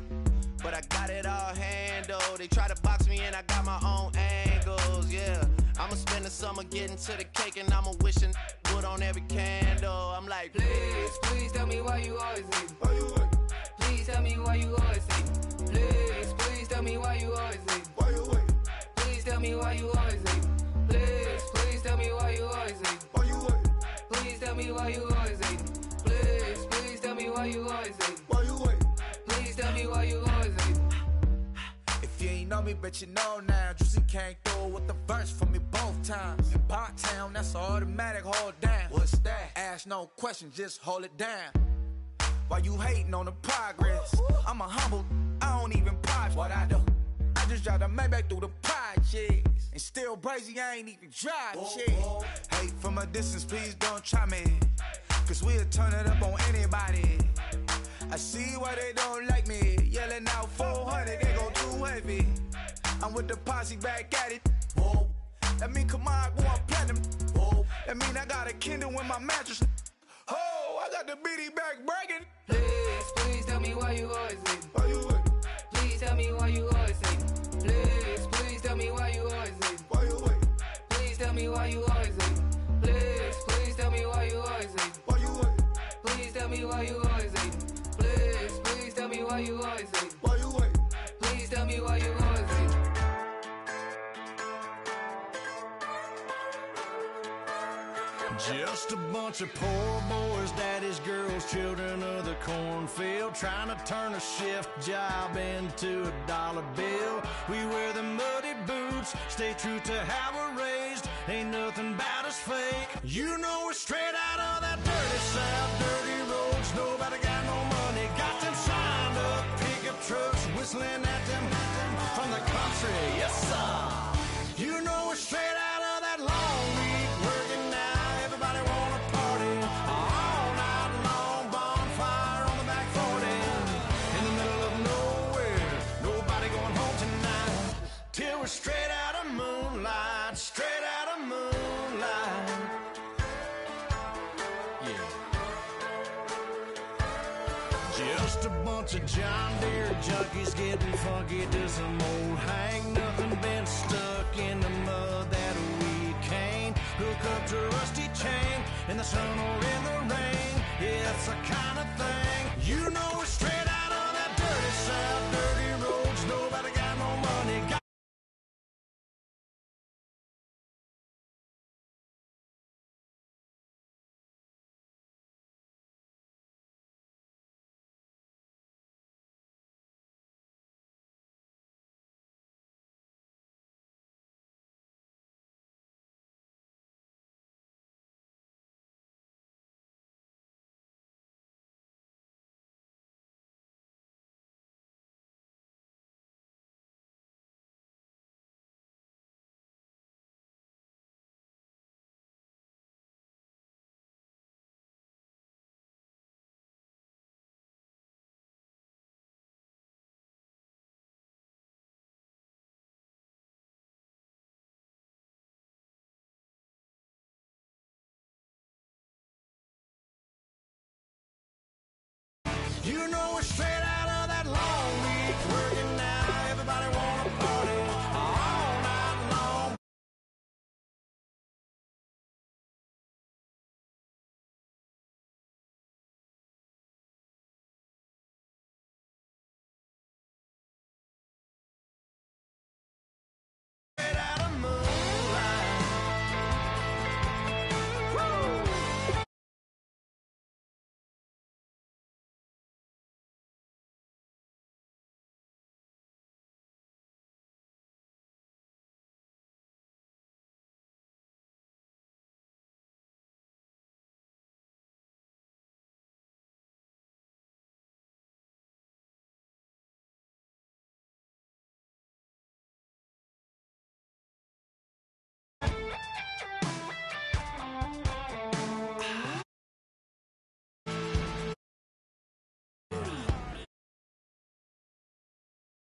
But I got it all handled. They try to box me and I got my own angles, yeah. I'ma spend the summer getting to the cake and I'ma wishing wood on every candle. I'm like, Please, please tell me why you always leave. Why you wait? Please tell me why you always leave. Please, please tell me why you always leave. Why you wait? Please tell me why you always leave. Please, please tell me why you always leave. Why you wait? Please tell me why you always leave. Please, please tell me why you always leave. Why you wait? Please tell me why you always leave. If you ain't know me, bet you know now. Juicy came through with the verse for me both times. In Pot Town, that's automatic, hold down. What's that? Ask no question, just hold it down. Why you hating on the progress? I'm a humble, I don't even pop what I do. I just drive the Maybach through the projects. And still brazy, I ain't even drive shit. Hate from a distance, please don't try me. Cause we'll turn it up on anybody. I see why they don't like me. Yelling out 400, they go too heavy. I'm with the posse back at it. Whoa. That mean come on, going platinum. Whoa. That mean I got a Kindle in my mattress. Oh, I got the BD back breaking. Please, please tell me why you always leave. Why you wait? Please tell me why you always leave. Please, please tell me why you always leave. Why you wait? Please tell me why you always leave. Please, please tell me why you always leave. Why you wait? Please tell me why you always leave. Please, please tell me why you always leave. Why you wait? Please tell me why you always leave. Just a bunch of poor boys, daddies, girls, children of the cornfield, trying to turn a shift job into a dollar bill. We wear the muddy boots, stay true to how we're raised. Ain't nothing about us fake. You know we're straight out of that dirty south, dirty roads. Nobody got no money, got them signed up pickup trucks, whistling at them from the country. Yes, sir. You know we're straight out of that long week working now. Everybody wanna party all night long, bonfire on the back 40 in the middle of nowhere. Nobody going home tonight till we're straight out of moonlight, straight out of moonlight. Yeah. Just a bunch of John Deere junkies getting funky to some old hang nothing, been stuck in the mud that we can't hook up to a rusty chain in the sun or in the rain. Yeah, it's the kind of thing. You know we're straight out of that dirty south, dirty roads. Nobody got no money. You know we're straight out.